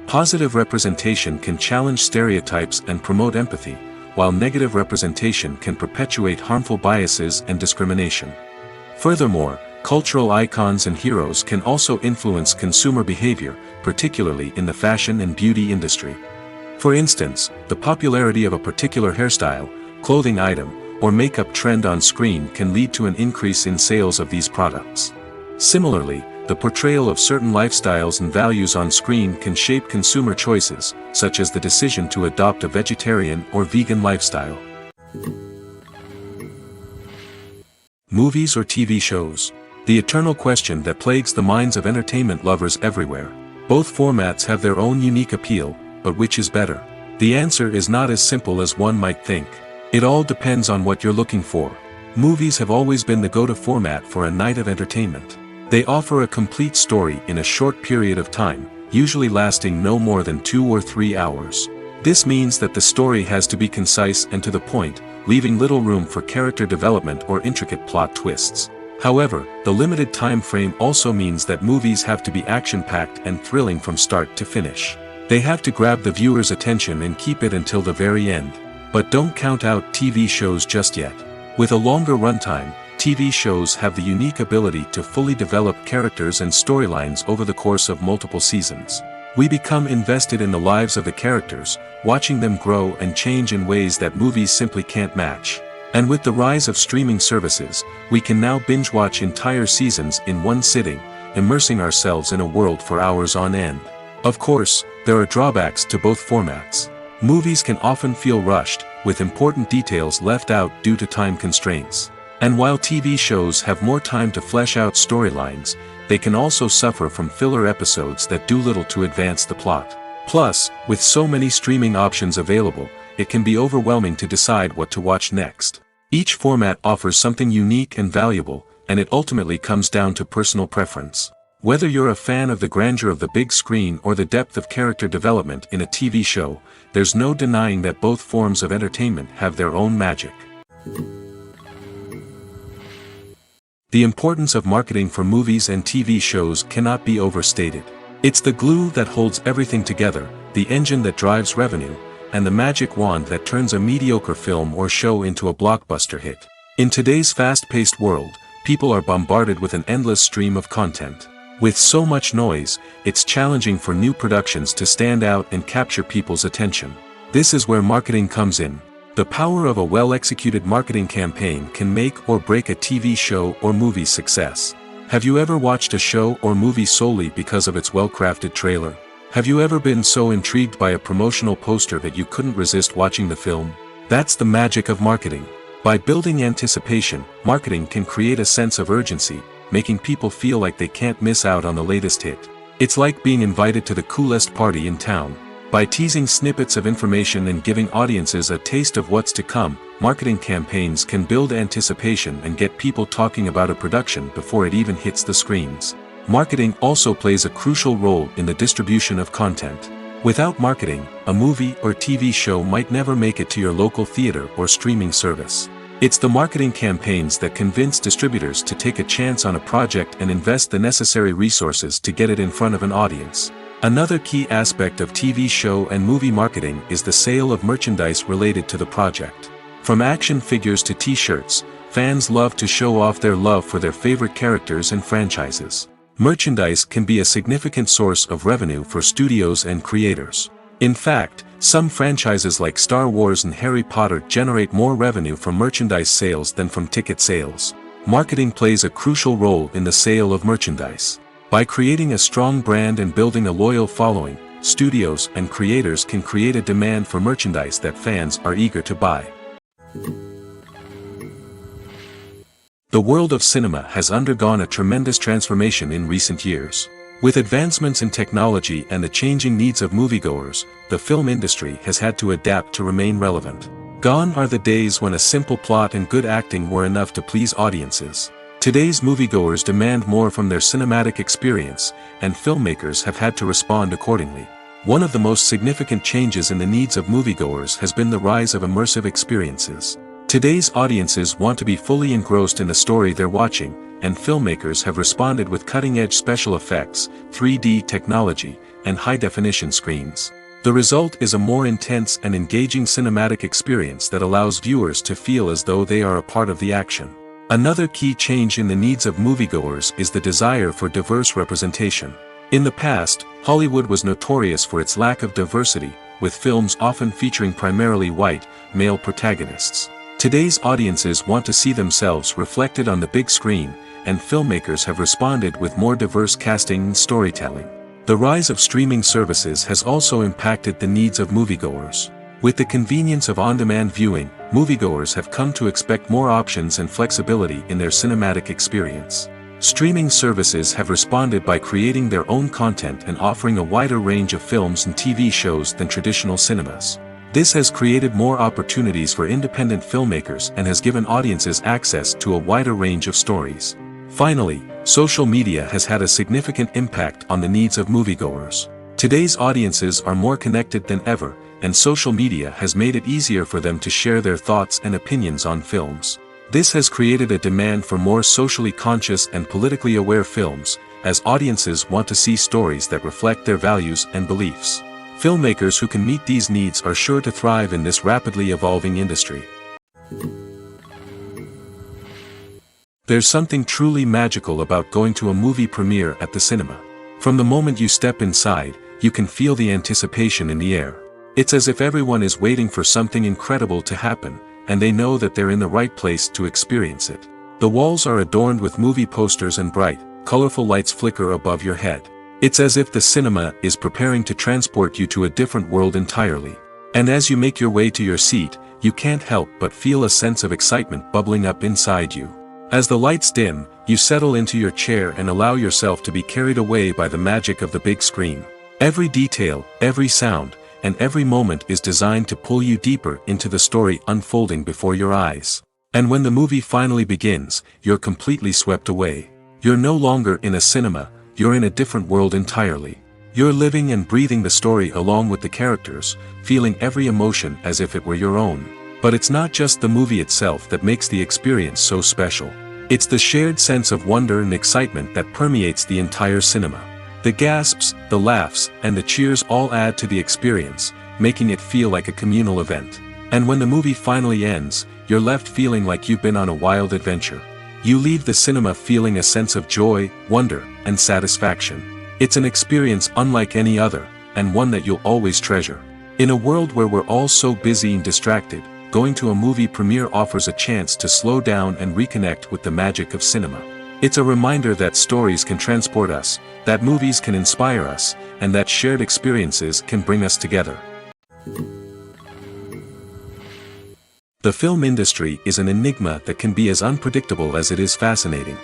Positive representation can challenge stereotypes and promote empathy, while negative representation can perpetuate harmful biases and discrimination. Furthermore, cultural icons and heroes can also influence consumer behavior, particularly in the fashion and beauty industry. For instance, the popularity of a particular hairstyle, clothing item, or makeup trend on screen can lead to an increase in sales of these products. Similarly, the portrayal of certain lifestyles and values on screen can shape consumer choices, such as the decision to adopt a vegetarian or vegan lifestyle. Movies or TV shows? The eternal question that plagues the minds of entertainment lovers everywhere. Both formats have their own unique appeal, but which is better? The answer is not as simple as one might think. It all depends on what you're looking for. Movies have always been the go-to format for a night of entertainment. They offer a complete story in a short period of time, usually lasting no more than 2 or 3 hours. This means that the story has to be concise and to the point, leaving little room for character development or intricate plot twists. However, the limited time frame also means that movies have to be action-packed and thrilling from start to finish. They have to grab the viewer's attention and keep it until the very end. But don't count out TV shows just yet. With a longer runtime, TV shows have the unique ability to fully develop characters and storylines over the course of multiple seasons. We become invested in the lives of the characters, watching them grow and change in ways that movies simply can't match. And with the rise of streaming services, we can now binge-watch entire seasons in one sitting, immersing ourselves in a world for hours on end. Of course, there are drawbacks to both formats. Movies can often feel rushed, with important details left out due to time constraints. And while TV shows have more time to flesh out storylines, they can also suffer from filler episodes that do little to advance the plot. Plus, with so many streaming options available, it can be overwhelming to decide what to watch next. Each format offers something unique and valuable, and it ultimately comes down to personal preference. Whether you're a fan of the grandeur of the big screen or the depth of character development in a TV show, there's no denying that both forms of entertainment have their own magic. The importance of marketing for movies and TV shows cannot be overstated. It's the glue that holds everything together, the engine that drives revenue, and the magic wand that turns a mediocre film or show into a blockbuster hit. In today's fast-paced world, people are bombarded with an endless stream of content. With so much noise, it's challenging for new productions to stand out and capture people's attention. This is where marketing comes in. The power of a well-executed marketing campaign can make or break a TV show or movie's success. Have you ever watched a show or movie solely because of its well-crafted trailer? Have you ever been so intrigued by a promotional poster that you couldn't resist watching the film? That's the magic of marketing. By building anticipation, marketing can create a sense of urgency, making people feel like they can't miss out on the latest hit. It's like being invited to the coolest party in town. By teasing snippets of information and giving audiences a taste of what's to come, marketing campaigns can build anticipation and get people talking about a production before it even hits the screens. Marketing also plays a crucial role in the distribution of content. Without marketing, a movie or TV show might never make it to your local theater or streaming service. It's the marketing campaigns that convince distributors to take a chance on a project and invest the necessary resources to get it in front of an audience. Another key aspect of TV show and movie marketing is the sale of merchandise related to the project. From action figures to t-shirts, fans love to show off their love for their favorite characters and franchises. Merchandise can be a significant source of revenue for studios and creators. In fact, some franchises like Star Wars and Harry Potter generate more revenue from merchandise sales than from ticket sales. Marketing plays a crucial role in the sale of merchandise. By creating a strong brand and building a loyal following, studios and creators can create a demand for merchandise that fans are eager to buy. The world of cinema has undergone a tremendous transformation in recent years. With advancements in technology and the changing needs of moviegoers, the film industry has had to adapt to remain relevant. Gone are the days when a simple plot and good acting were enough to please audiences. Today's moviegoers demand more from their cinematic experience, and filmmakers have had to respond accordingly. One of the most significant changes in the needs of moviegoers has been the rise of immersive experiences. Today's audiences want to be fully engrossed in the story they're watching, and filmmakers have responded with cutting-edge special effects, 3D technology, and high-definition screens. The result is a more intense and engaging cinematic experience that allows viewers to feel as though they are a part of the action. Another key change in the needs of moviegoers is the desire for diverse representation. In the past, Hollywood was notorious for its lack of diversity, with films often featuring primarily white, male protagonists. Today's audiences want to see themselves reflected on the big screen, and filmmakers have responded with more diverse casting and storytelling. The rise of streaming services has also impacted the needs of moviegoers. With the convenience of on-demand viewing, moviegoers have come to expect more options and flexibility in their cinematic experience. Streaming services have responded by creating their own content and offering a wider range of films and TV shows than traditional cinemas. This has created more opportunities for independent filmmakers and has given audiences access to a wider range of stories. Finally, social media has had a significant impact on the needs of moviegoers. Today's audiences are more connected than ever, and social media has made it easier for them to share their thoughts and opinions on films. This has created a demand for more socially conscious and politically aware films, as audiences want to see stories that reflect their values and beliefs. Filmmakers who can meet these needs are sure to thrive in this rapidly evolving industry. There's something truly magical about going to a movie premiere at the cinema. From the moment you step inside, you can feel the anticipation in the air. It's as if everyone is waiting for something incredible to happen, and they know that they're in the right place to experience it. The walls are adorned with movie posters and bright, colorful lights flicker above your head. It's as if the cinema is preparing to transport you to a different world entirely. And as you make your way to your seat, you can't help but feel a sense of excitement bubbling up inside you. As the lights dim, you settle into your chair and allow yourself to be carried away by the magic of the big screen. Every detail, every sound, and every moment is designed to pull you deeper into the story unfolding before your eyes. And when the movie finally begins, you're completely swept away. You're no longer in a cinema, you're in a different world entirely. You're living and breathing the story along with the characters, feeling every emotion as if it were your own. But it's not just the movie itself that makes the experience so special. It's the shared sense of wonder and excitement that permeates the entire cinema. The gasps, the laughs, and the cheers all add to the experience, making it feel like a communal event. And when the movie finally ends, you're left feeling like you've been on a wild adventure. You leave the cinema feeling a sense of joy, wonder, and satisfaction. It's an experience unlike any other, and one that you'll always treasure. In a world where we're all so busy and distracted, going to a movie premiere offers a chance to slow down and reconnect with the magic of cinema. It's a reminder that stories can transport us, that movies can inspire us, and that shared experiences can bring us together. The film industry is an enigma that can be as unpredictable as it is fascinating.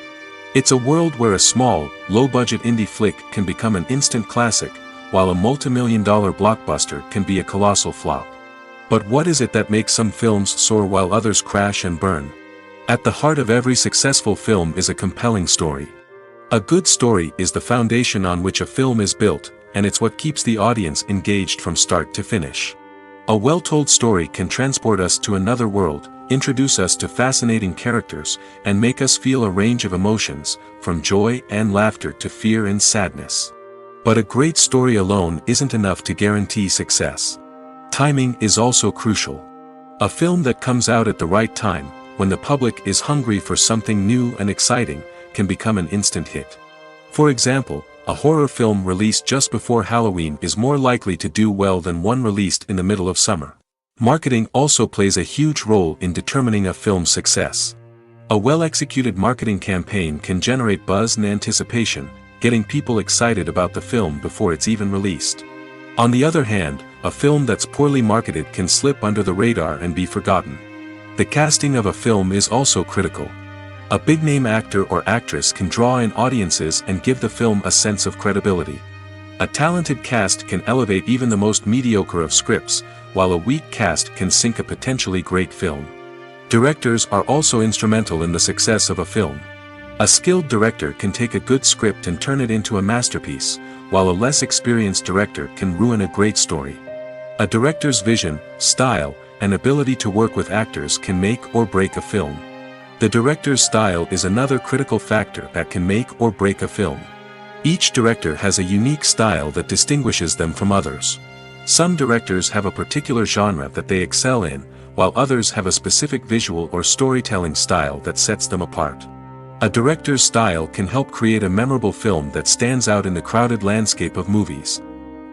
It's a world where a small, low-budget indie flick can become an instant classic, while a multi-million-dollar blockbuster can be a colossal flop. But what is it that makes some films soar while others crash and burn? At the heart of every successful film is a compelling story. A good story is the foundation on which a film is built, and it's what keeps the audience engaged from start to finish. A well-told story can transport us to another world, introduce us to fascinating characters, and make us feel a range of emotions, from joy and laughter to fear and sadness. But a great story alone isn't enough to guarantee success. Timing is also crucial. A film that comes out at the right time, when the public is hungry for something new and exciting, can become an instant hit. For example, a horror film released just before Halloween is more likely to do well than one released in the middle of summer. Marketing also plays a huge role in determining a film's success. A well-executed marketing campaign can generate buzz and anticipation, getting people excited about the film before it's even released. On the other hand, a film that's poorly marketed can slip under the radar and be forgotten. The casting of a film is also critical. A big-name actor or actress can draw in audiences and give the film a sense of credibility. A talented cast can elevate even the most mediocre of scripts, while a weak cast can sink a potentially great film. Directors are also instrumental in the success of a film. A skilled director can take a good script and turn it into a masterpiece, while a less experienced director can ruin a great story. A director's vision, style, and ability to work with actors can make or break a film. The director's style is another critical factor that can make or break a film. Each director has a unique style that distinguishes them from others. Some directors have a particular genre that they excel in, while others have a specific visual or storytelling style that sets them apart. A director's style can help create a memorable film that stands out in the crowded landscape of movies.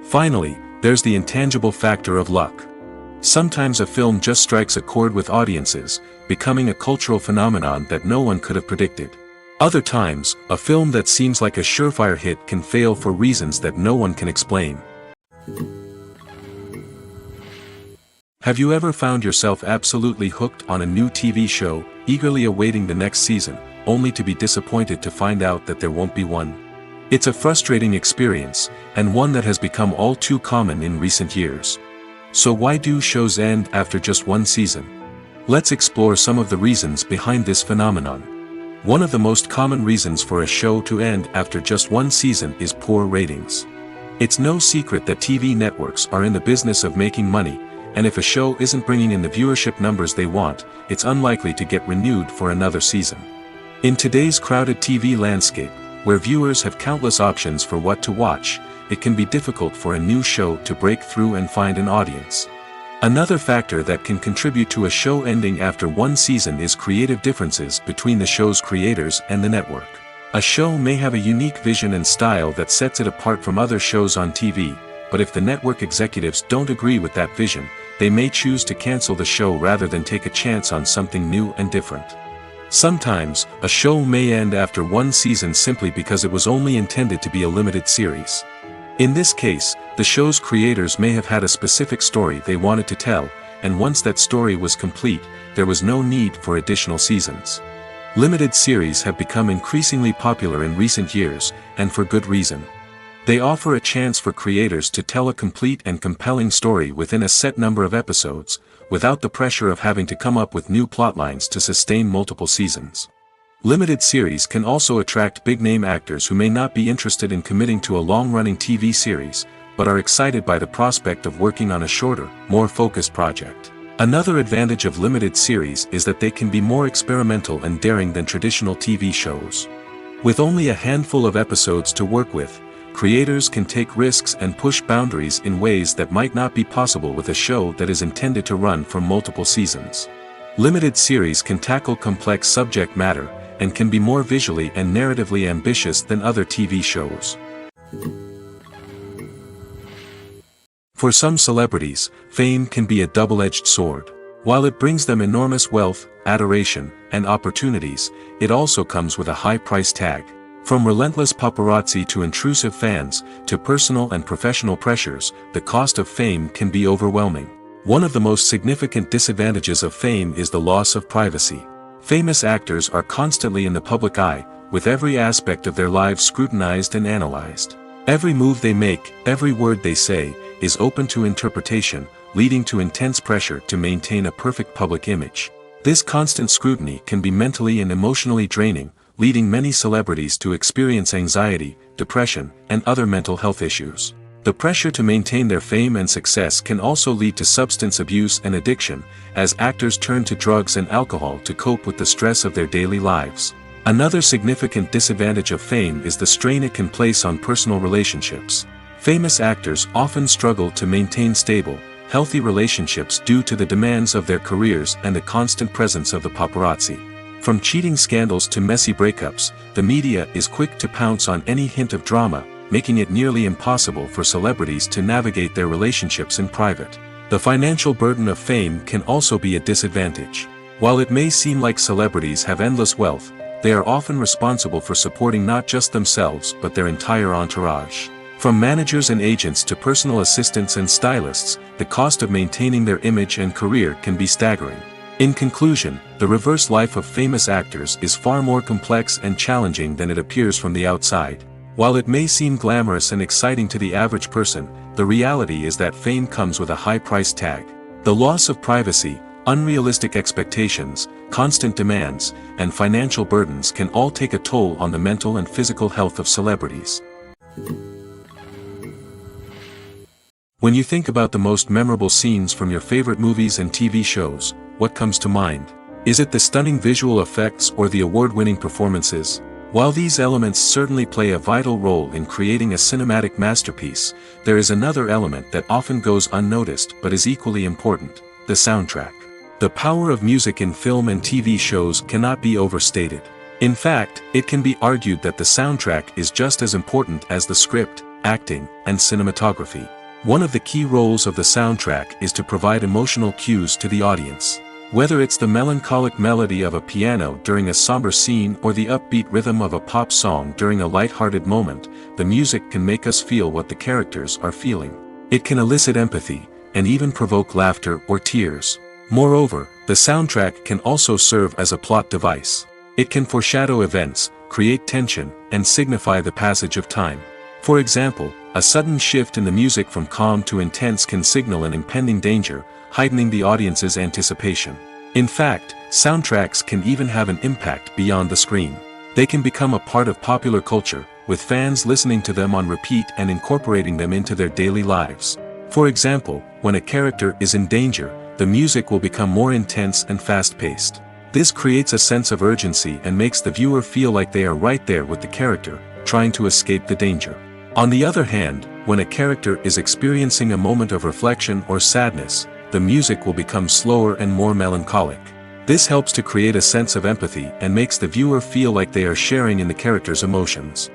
Finally, there's the intangible factor of luck. Sometimes a film just strikes a chord with audiences, becoming a cultural phenomenon that no one could have predicted. Other times, a film that seems like a surefire hit can fail for reasons that no one can explain. Have you ever found yourself absolutely hooked on a new TV show, eagerly awaiting the next season, only to be disappointed to find out that there won't be one? It's a frustrating experience, and one that has become all too common in recent years. So why do shows end after just one season? Let's explore some of the reasons behind this phenomenon. One of the most common reasons for a show to end after just one season is poor ratings. It's no secret that TV networks are in the business of making money, and if a show isn't bringing in the viewership numbers they want, it's unlikely to get renewed for another season. In today's crowded TV landscape, where viewers have countless options for what to watch, it can be difficult for a new show to break through and find an audience. Another factor that can contribute to a show ending after one season is creative differences between the show's creators and the network. A show may have a unique vision and style that sets it apart from other shows on TV, but if the network executives don't agree with that vision, they may choose to cancel the show rather than take a chance on something new and different. Sometimes, a show may end after one season simply because it was only intended to be a limited series. In this case, the show's creators may have had a specific story they wanted to tell, and once that story was complete, there was no need for additional seasons. Limited series have become increasingly popular in recent years, and for good reason. They offer a chance for creators to tell a complete and compelling story within a set number of episodes, without the pressure of having to come up with new plotlines to sustain multiple seasons. Limited series can also attract big-name actors who may not be interested in committing to a long-running TV series, but are excited by the prospect of working on a shorter, more focused project. Another advantage of limited series is that they can be more experimental and daring than traditional TV shows. With only a handful of episodes to work with, creators can take risks and push boundaries in ways that might not be possible with a show that is intended to run for multiple seasons. Limited series can tackle complex subject matter, and can be more visually and narratively ambitious than other TV shows. For some celebrities, fame can be a double-edged sword. While it brings them enormous wealth, adoration, and opportunities, it also comes with a high price tag. From relentless paparazzi to intrusive fans, to personal and professional pressures, the cost of fame can be overwhelming. One of the most significant disadvantages of fame is the loss of privacy. Famous actors are constantly in the public eye, with every aspect of their lives scrutinized and analyzed. Every move they make, every word they say, is open to interpretation, leading to intense pressure to maintain a perfect public image. This constant scrutiny can be mentally and emotionally draining, leading many celebrities to experience anxiety, depression, and other mental health issues. The pressure to maintain their fame and success can also lead to substance abuse and addiction, as actors turn to drugs and alcohol to cope with the stress of their daily lives. Another significant disadvantage of fame is the strain it can place on personal relationships. Famous actors often struggle to maintain stable, healthy relationships due to the demands of their careers and the constant presence of the paparazzi. From cheating scandals to messy breakups, the media is quick to pounce on any hint of drama, making it nearly impossible for celebrities to navigate their relationships in private. The financial burden of fame can also be a disadvantage. While it may seem like celebrities have endless wealth, they are often responsible for supporting not just themselves but their entire entourage. From managers and agents to personal assistants and stylists, the cost of maintaining their image and career can be staggering. In conclusion, the reverse life of famous actors is far more complex and challenging than it appears from the outside. While it may seem glamorous and exciting to the average person, the reality is that fame comes with a high price tag. The loss of privacy, unrealistic expectations, constant demands, and financial burdens can all take a toll on the mental and physical health of celebrities. When you think about the most memorable scenes from your favorite movies and TV shows, what comes to mind? Is it the stunning visual effects or the award-winning performances? While these elements certainly play a vital role in creating a cinematic masterpiece, there is another element that often goes unnoticed but is equally important: the soundtrack. The power of music in film and TV shows cannot be overstated. In fact, it can be argued that the soundtrack is just as important as the script, acting, and cinematography. One of the key roles of the soundtrack is to provide emotional cues to the audience. Whether it's the melancholic melody of a piano during a somber scene or the upbeat rhythm of a pop song during a light-hearted moment, the music can make us feel what the characters are feeling. It can elicit empathy, and even provoke laughter or tears. Moreover, the soundtrack can also serve as a plot device. It can foreshadow events, create tension, and signify the passage of time. For example, a sudden shift in the music from calm to intense can signal an impending danger, heightening the audience's anticipation. In fact, soundtracks can even have an impact beyond the screen. They can become a part of popular culture, with fans listening to them on repeat and incorporating them into their daily lives. For example, when a character is in danger, the music will become more intense and fast-paced. This creates a sense of urgency and makes the viewer feel like they are right there with the character, trying to escape the danger. On the other hand, when a character is experiencing a moment of reflection or sadness, the music will become slower and more melancholic. This helps to create a sense of empathy and makes the viewer feel like they are sharing in the character's emotions.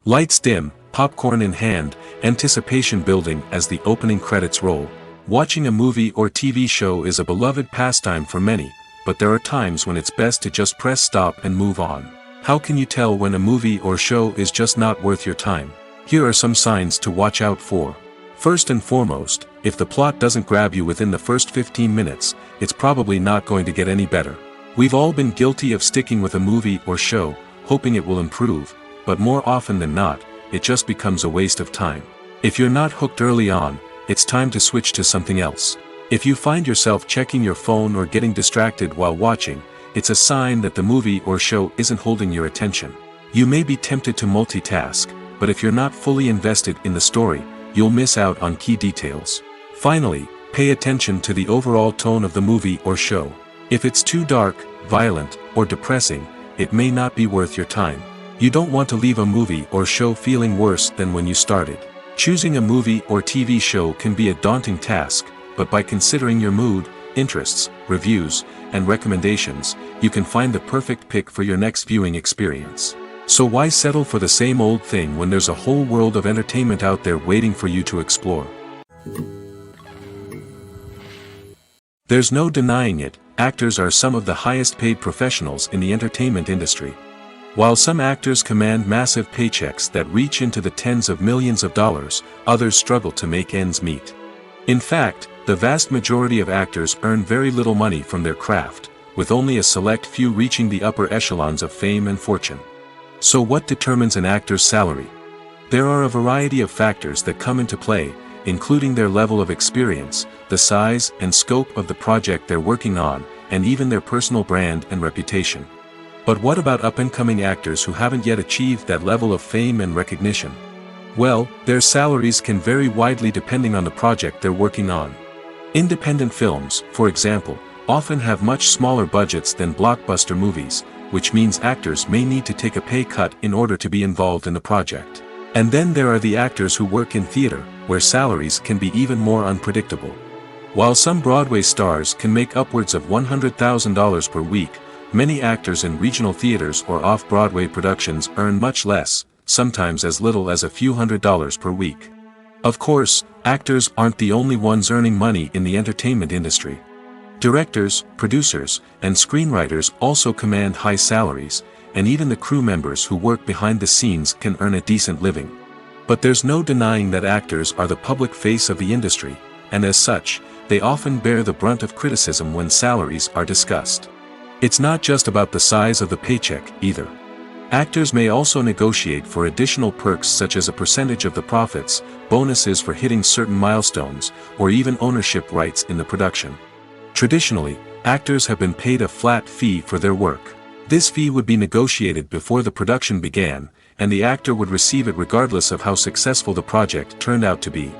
Lights dim, popcorn in hand, anticipation building as the opening credits roll. Watching a movie or TV show is a beloved pastime for many, but there are times when it's best to just press stop and move on. How can you tell when a movie or show is just not worth your time? Here are some signs to watch out for. First and foremost, if the plot doesn't grab you within the first 15 minutes, it's probably not going to get any better. We've all been guilty of sticking with a movie or show, hoping it will improve, but more often than not, it just becomes a waste of time. If you're not hooked early on, it's time to switch to something else. If you find yourself checking your phone or getting distracted while watching, it's a sign that the movie or show isn't holding your attention. You may be tempted to multitask, but if you're not fully invested in the story, you'll miss out on key details. Finally, pay attention to the overall tone of the movie or show. If it's too dark, violent, or depressing, it may not be worth your time. You don't want to leave a movie or show feeling worse than when you started. Choosing a movie or TV show can be a daunting task, but by considering your mood, interests, reviews, and recommendations, you can find the perfect pick for your next viewing experience. So why settle for the same old thing when there's a whole world of entertainment out there waiting for you to explore? There's no denying it, actors are some of the highest paid professionals in the entertainment industry. While some actors command massive paychecks that reach into the tens of millions of dollars, others struggle to make ends meet. In fact, the vast majority of actors earn very little money from their craft, with only a select few reaching the upper echelons of fame and fortune. So what determines an actor's salary? There are a variety of factors that come into play, including their level of experience, the size and scope of the project they're working on, and even their personal brand and reputation. But what about up-and-coming actors who haven't yet achieved that level of fame and recognition? Well, their salaries can vary widely depending on the project they're working on. Independent films, for example, often have much smaller budgets than blockbuster movies, which means actors may need to take a pay cut in order to be involved in the project. And then there are the actors who work in theater, where salaries can be even more unpredictable. While some Broadway stars can make upwards of $100,000 per week, many actors in regional theaters or off-Broadway productions earn much less, sometimes as little as a few $100s per week. Of course, actors aren't the only ones earning money in the entertainment industry. Directors, producers, and screenwriters also command high salaries, and even the crew members who work behind the scenes can earn a decent living. But there's no denying that actors are the public face of the industry, and as such, they often bear the brunt of criticism when salaries are discussed. It's not just about the size of the paycheck, either. Actors may also negotiate for additional perks such as a percentage of the profits, bonuses for hitting certain milestones, or even ownership rights in the production. Traditionally, actors have been paid a flat fee for their work. This fee would be negotiated before the production began, and the actor would receive it regardless of how successful the project turned out to be.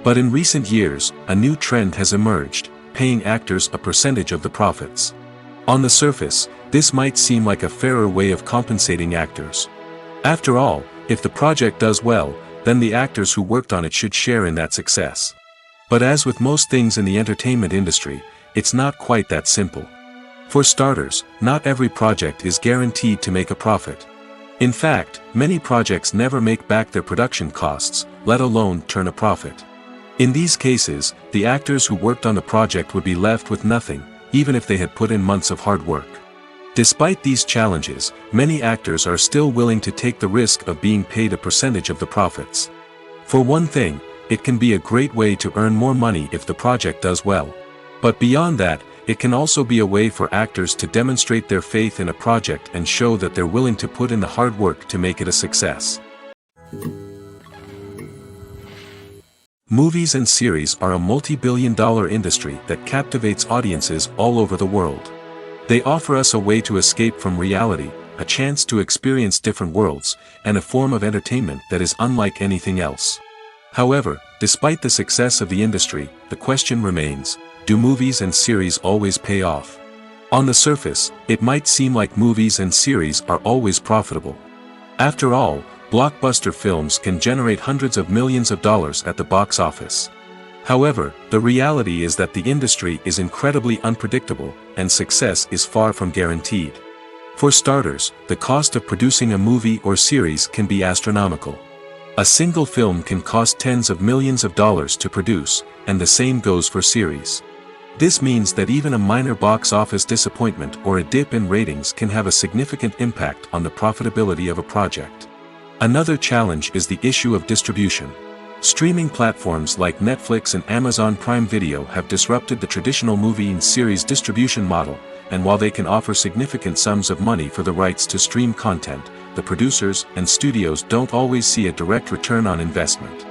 But in recent years, a new trend has emerged, paying actors a percentage of the profits. On the surface, this might seem like a fairer way of compensating actors. After all, if the project does well, then the actors who worked on it should share in that success. But as with most things in the entertainment industry, it's not quite that simple. For starters, not every project is guaranteed to make a profit. In fact, many projects never make back their production costs, let alone turn a profit. In these cases, the actors who worked on the project would be left with nothing, even if they had put in months of hard work. Despite these challenges, many actors are still willing to take the risk of being paid a percentage of the profits. For one thing, it can be a great way to earn more money if the project does well. But beyond that, it can also be a way for actors to demonstrate their faith in a project and show that they're willing to put in the hard work to make it a success. Movies and series are a multi-billion-dollar industry that captivates audiences all over the world. They offer us a way to escape from reality, a chance to experience different worlds, and a form of entertainment that is unlike anything else. However, despite the success of the industry, the question remains, do movies and series always pay off? On the surface, it might seem like movies and series are always profitable. After all, blockbuster films can generate hundreds of millions of dollars at the box office. However, the reality is that the industry is incredibly unpredictable, and success is far from guaranteed. For starters, the cost of producing a movie or series can be astronomical. A single film can cost tens of millions of dollars to produce, and the same goes for series. This means that even a minor box office disappointment or a dip in ratings can have a significant impact on the profitability of a project. Another challenge is the issue of distribution. Streaming platforms like Netflix and Amazon Prime Video have disrupted the traditional movie and series distribution model, and while they can offer significant sums of money for the rights to stream content, the producers and studios don't always see a direct return on investment.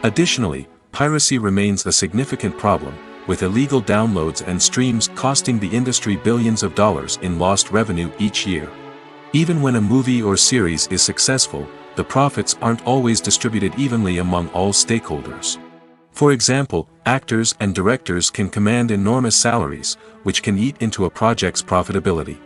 Additionally, piracy remains a significant problem, with illegal downloads and streams costing the industry billions of dollars in lost revenue each year. Even when a movie or series is successful, the profits aren't always distributed evenly among all stakeholders. For example, actors and directors can command enormous salaries, which can eat into a project's profitability.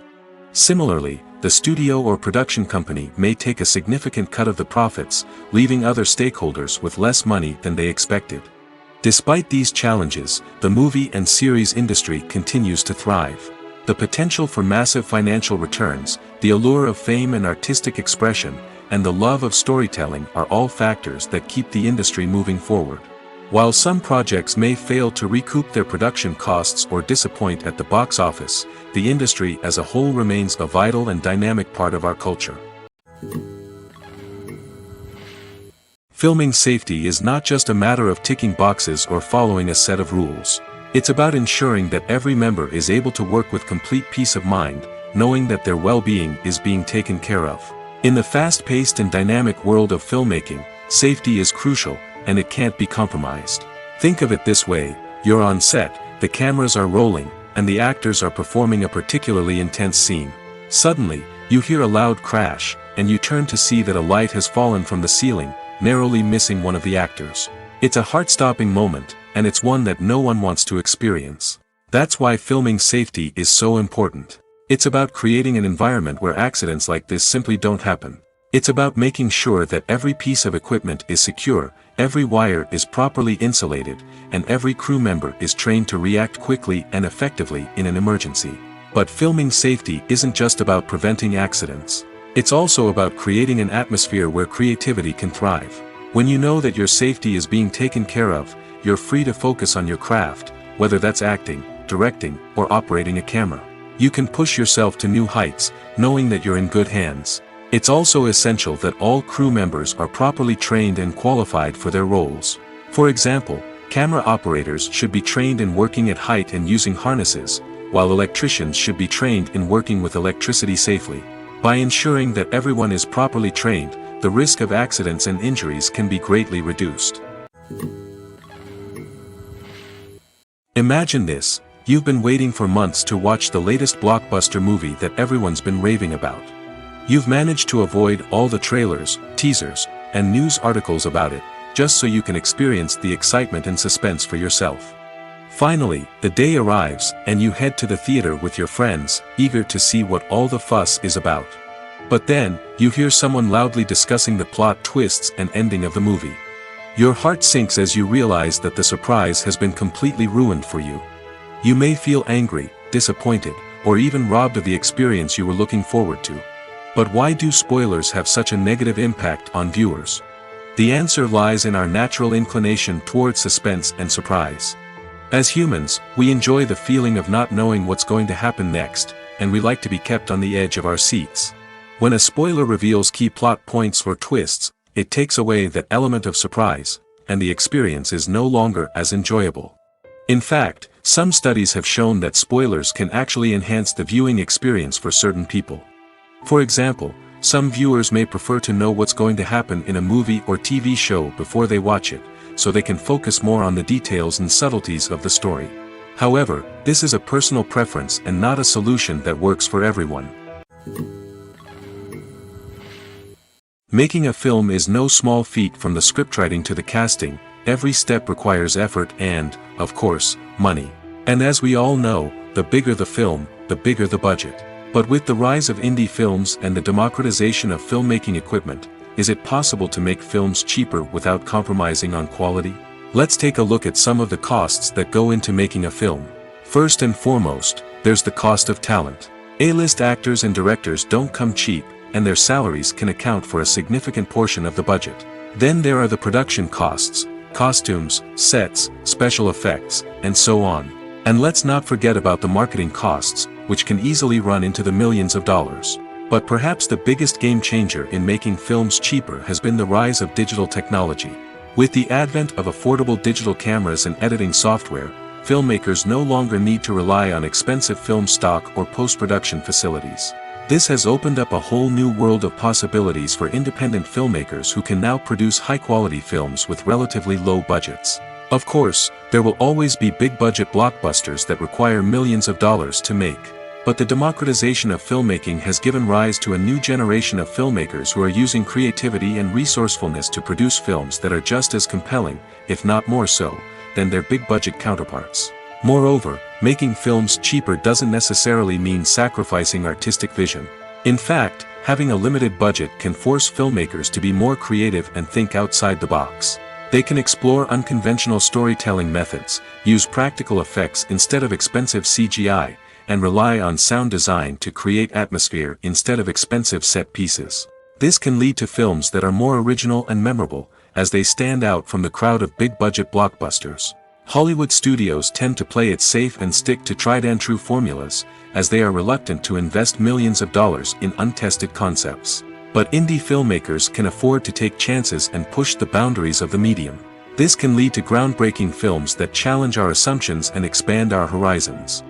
Similarly, the studio or production company may take a significant cut of the profits, leaving other stakeholders with less money than they expected. Despite these challenges, the movie and series industry continues to thrive. The potential for massive financial returns, the allure of fame and artistic expression, and the love of storytelling are all factors that keep the industry moving forward. While some projects may fail to recoup their production costs or disappoint at the box office, the industry as a whole remains a vital and dynamic part of our culture. Filming safety is not just a matter of ticking boxes or following a set of rules. It's about ensuring that every member is able to work with complete peace of mind, knowing that their well-being is being taken care of. In the fast-paced and dynamic world of filmmaking, safety is crucial, and it can't be compromised. Think of it this way: you're on set, the cameras are rolling, and the actors are performing a particularly intense scene. Suddenly, you hear a loud crash, and you turn to see that a light has fallen from the ceiling, narrowly missing one of the actors. It's a heart-stopping moment, and it's one that no one wants to experience. That's why filming safety is so important. It's about creating an environment where accidents like this simply don't happen. It's about making sure that every piece of equipment is secure, every wire is properly insulated, and every crew member is trained to react quickly and effectively in an emergency. But filming safety isn't just about preventing accidents. It's also about creating an atmosphere where creativity can thrive. When you know that your safety is being taken care of, you're free to focus on your craft, whether that's acting, directing, or operating a camera. You can push yourself to new heights, knowing that you're in good hands. It's also essential that all crew members are properly trained and qualified for their roles. For example, camera operators should be trained in working at height and using harnesses, while electricians should be trained in working with electricity safely. By ensuring that everyone is properly trained, the risk of accidents and injuries can be greatly reduced. Imagine this: you've been waiting for months to watch the latest blockbuster movie that everyone's been raving about. You've managed to avoid all the trailers, teasers, and news articles about it, just so you can experience the excitement and suspense for yourself. Finally, the day arrives, and you head to the theater with your friends, eager to see what all the fuss is about. But then, you hear someone loudly discussing the plot twists and ending of the movie. Your heart sinks as you realize that the surprise has been completely ruined for you. You may feel angry, disappointed, or even robbed of the experience you were looking forward to. But why do spoilers have such a negative impact on viewers? The answer lies in our natural inclination toward suspense and surprise. As humans, we enjoy the feeling of not knowing what's going to happen next, and we like to be kept on the edge of our seats. When a spoiler reveals key plot points or twists, it takes away that element of surprise, and the experience is no longer as enjoyable. In fact, some studies have shown that spoilers can actually enhance the viewing experience for certain people. For example, some viewers may prefer to know what's going to happen in a movie or TV show before they watch it, so they can focus more on the details and subtleties of the story. However, this is a personal preference and not a solution that works for everyone. Making a film is no small feat. From the scriptwriting to the casting, every step requires effort and, of course, money. And as we all know, the bigger the film, the bigger the budget. But with the rise of indie films and the democratization of filmmaking equipment, is it possible to make films cheaper without compromising on quality? Let's take a look at some of the costs that go into making a film. First and foremost, there's the cost of talent. A-list actors and directors don't come cheap, and their salaries can account for a significant portion of the budget. Then there are the production costs, costumes, sets, special effects, and so on. And let's not forget about the marketing costs, which can easily run into the millions of dollars. But perhaps the biggest game changer in making films cheaper has been the rise of digital technology. With the advent of affordable digital cameras and editing software, filmmakers no longer need to rely on expensive film stock or post-production facilities. This has opened up a whole new world of possibilities for independent filmmakers who can now produce high-quality films with relatively low budgets. Of course, there will always be big-budget blockbusters that require millions of dollars to make. But the democratization of filmmaking has given rise to a new generation of filmmakers who are using creativity and resourcefulness to produce films that are just as compelling, if not more so, than their big-budget counterparts. Moreover, making films cheaper doesn't necessarily mean sacrificing artistic vision. In fact, having a limited budget can force filmmakers to be more creative and think outside the box. They can explore unconventional storytelling methods, use practical effects instead of expensive CGI, and rely on sound design to create atmosphere instead of expensive set pieces. This can lead to films that are more original and memorable, as they stand out from the crowd of big-budget blockbusters. Hollywood studios tend to play it safe and stick to tried-and-true formulas, as they are reluctant to invest millions of dollars in untested concepts. But indie filmmakers can afford to take chances and push the boundaries of the medium. This can lead to groundbreaking films that challenge our assumptions and expand our horizons.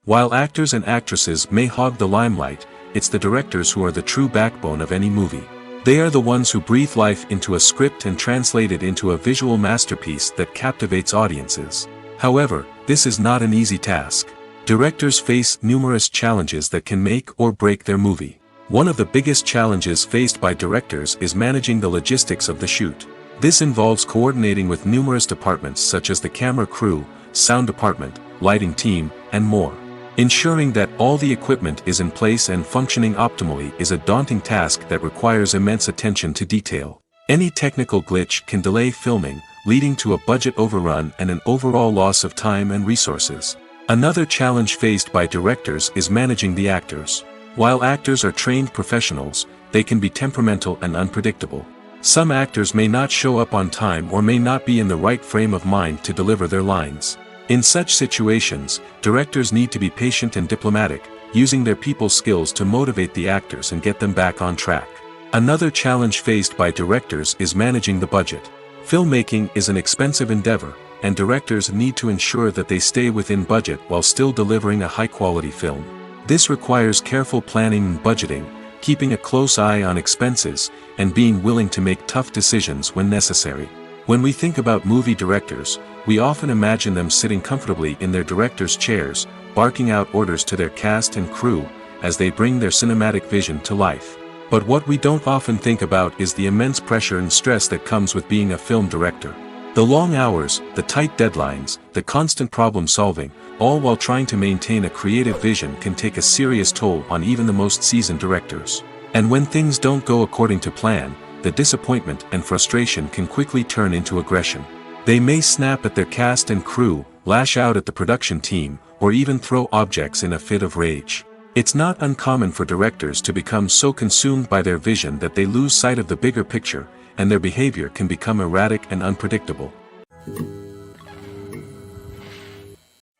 While actors and actresses may hog the limelight, it's the directors who are the true backbone of any movie. They are the ones who breathe life into a script and translate it into a visual masterpiece that captivates audiences. However, this is not an easy task. Directors face numerous challenges that can make or break their movie. One of the biggest challenges faced by directors is managing the logistics of the shoot. This involves coordinating with numerous departments such as the camera crew, sound department, lighting team, and more. Ensuring that all the equipment is in place and functioning optimally is a daunting task that requires immense attention to detail. Any technical glitch can delay filming, leading to a budget overrun and an overall loss of time and resources. Another challenge faced by directors is managing the actors. While actors are trained professionals, they can be temperamental and unpredictable. Some actors may not show up on time or may not be in the right frame of mind to deliver their lines. In such situations, directors need to be patient and diplomatic, using their people skills to motivate the actors and get them back on track. Another challenge faced by directors is managing the budget. Filmmaking is an expensive endeavor, and directors need to ensure that they stay within budget while still delivering a high-quality film. This requires careful planning and budgeting, keeping a close eye on expenses, and being willing to make tough decisions when necessary. When we think about movie directors, we often imagine them sitting comfortably in their director's chairs, barking out orders to their cast and crew, as they bring their cinematic vision to life. But what we don't often think about is the immense pressure and stress that comes with being a film director. The long hours, the tight deadlines, the constant problem solving, all while trying to maintain a creative vision can take a serious toll on even the most seasoned directors. And when things don't go according to plan, the disappointment and frustration can quickly turn into aggression. They may snap at their cast and crew, lash out at the production team, or even throw objects in a fit of rage. It's not uncommon for directors to become so consumed by their vision that they lose sight of the bigger picture, and their behavior can become erratic and unpredictable.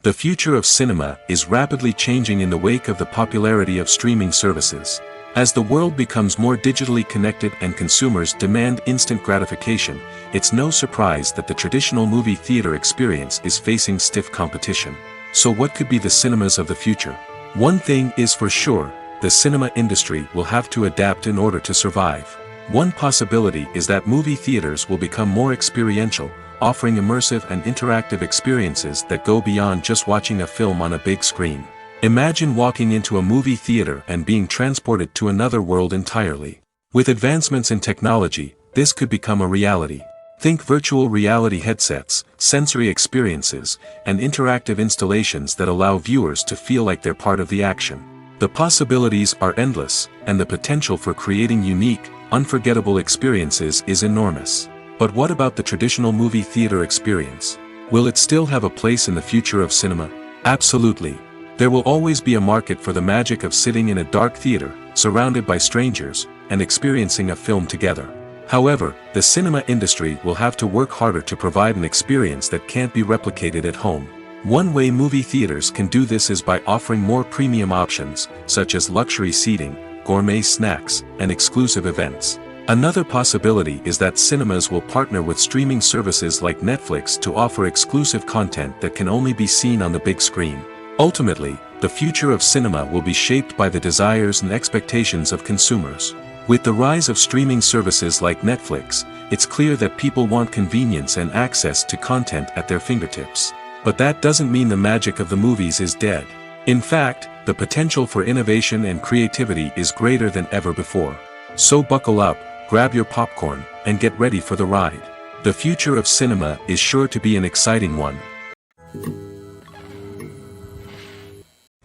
The future of cinema is rapidly changing in the wake of the popularity of streaming services. As the world becomes more digitally connected and consumers demand instant gratification, it's no surprise that the traditional movie theater experience is facing stiff competition. So what could be the cinemas of the future? One thing is for sure, the cinema industry will have to adapt in order to survive. One possibility is that movie theaters will become more experiential, offering immersive and interactive experiences that go beyond just watching a film on a big screen. Imagine walking into a movie theater and being transported to another world entirely. With advancements in technology, this could become a reality. Think virtual reality headsets, sensory experiences, and interactive installations that allow viewers to feel like they're part of the action. The possibilities are endless, and the potential for creating unique, unforgettable experiences is enormous. But what about the traditional movie theater experience? Will it still have a place in the future of cinema? Absolutely. There will always be a market for the magic of sitting in a dark theater, surrounded by strangers, and experiencing a film together. However, the cinema industry will have to work harder to provide an experience that can't be replicated at home. One way movie theaters can do this is by offering more premium options, such as luxury seating, gourmet snacks, and exclusive events. Another possibility is that cinemas will partner with streaming services like Netflix to offer exclusive content that can only be seen on the big screen. Ultimately, the future of cinema will be shaped by the desires and expectations of consumers. With the rise of streaming services like Netflix, it's clear that people want convenience and access to content at their fingertips. But that doesn't mean the magic of the movies is dead. In fact, the potential for innovation and creativity is greater than ever before. So buckle up, grab your popcorn, and get ready for the ride. The future of cinema is sure to be an exciting one.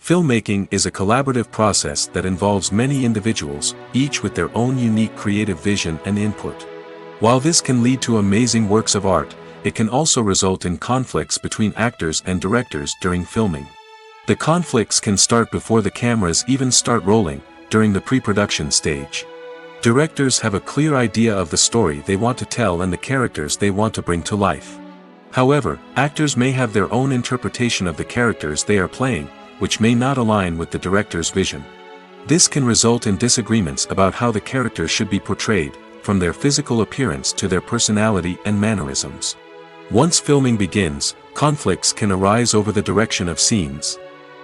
Filmmaking is a collaborative process that involves many individuals, each with their own unique creative vision and input. While this can lead to amazing works of art, it can also result in conflicts between actors and directors during filming. The conflicts can start before the cameras even start rolling, during the pre-production stage. Directors have a clear idea of the story they want to tell and the characters they want to bring to life. However, actors may have their own interpretation of the characters they are playing, which may not align with the director's vision. This can result in disagreements about how the characters should be portrayed, from their physical appearance to their personality and mannerisms. Once filming begins, conflicts can arise over the direction of scenes.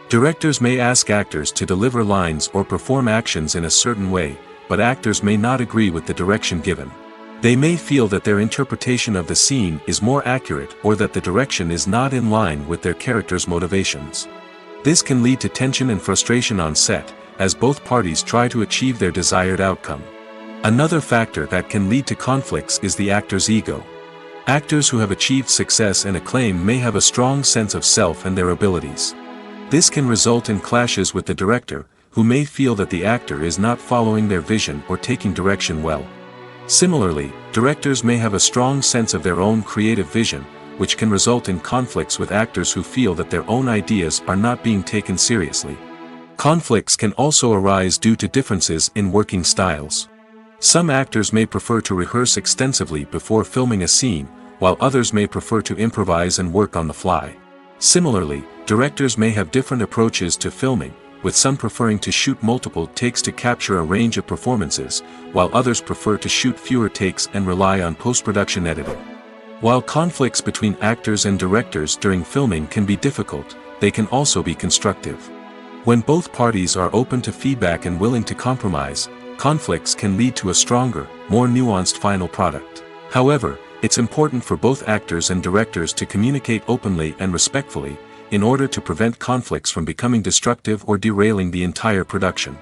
Directors may ask actors to deliver lines or perform actions in a certain way, but actors may not agree with the direction given. They may feel that their interpretation of the scene is more accurate or that the direction is not in line with their character's motivations. This can lead to tension and frustration on set, as both parties try to achieve their desired outcome. Another factor that can lead to conflicts is the actor's ego. Actors who have achieved success and acclaim may have a strong sense of self and their abilities. This can result in clashes with the director, who may feel that the actor is not following their vision or taking direction well. Similarly, directors may have a strong sense of their own creative vision, which can result in conflicts with actors who feel that their own ideas are not being taken seriously. Conflicts can also arise due to differences in working styles. Some actors may prefer to rehearse extensively before filming a scene, while others may prefer to improvise and work on the fly. Similarly, directors may have different approaches to filming, with some preferring to shoot multiple takes to capture a range of performances, while others prefer to shoot fewer takes and rely on post-production editing. While conflicts between actors and directors during filming can be difficult, they can also be constructive. When both parties are open to feedback and willing to compromise, conflicts can lead to a stronger, more nuanced final product. However, it's important for both actors and directors to communicate openly and respectfully, in order to prevent conflicts from becoming destructive or derailing the entire production.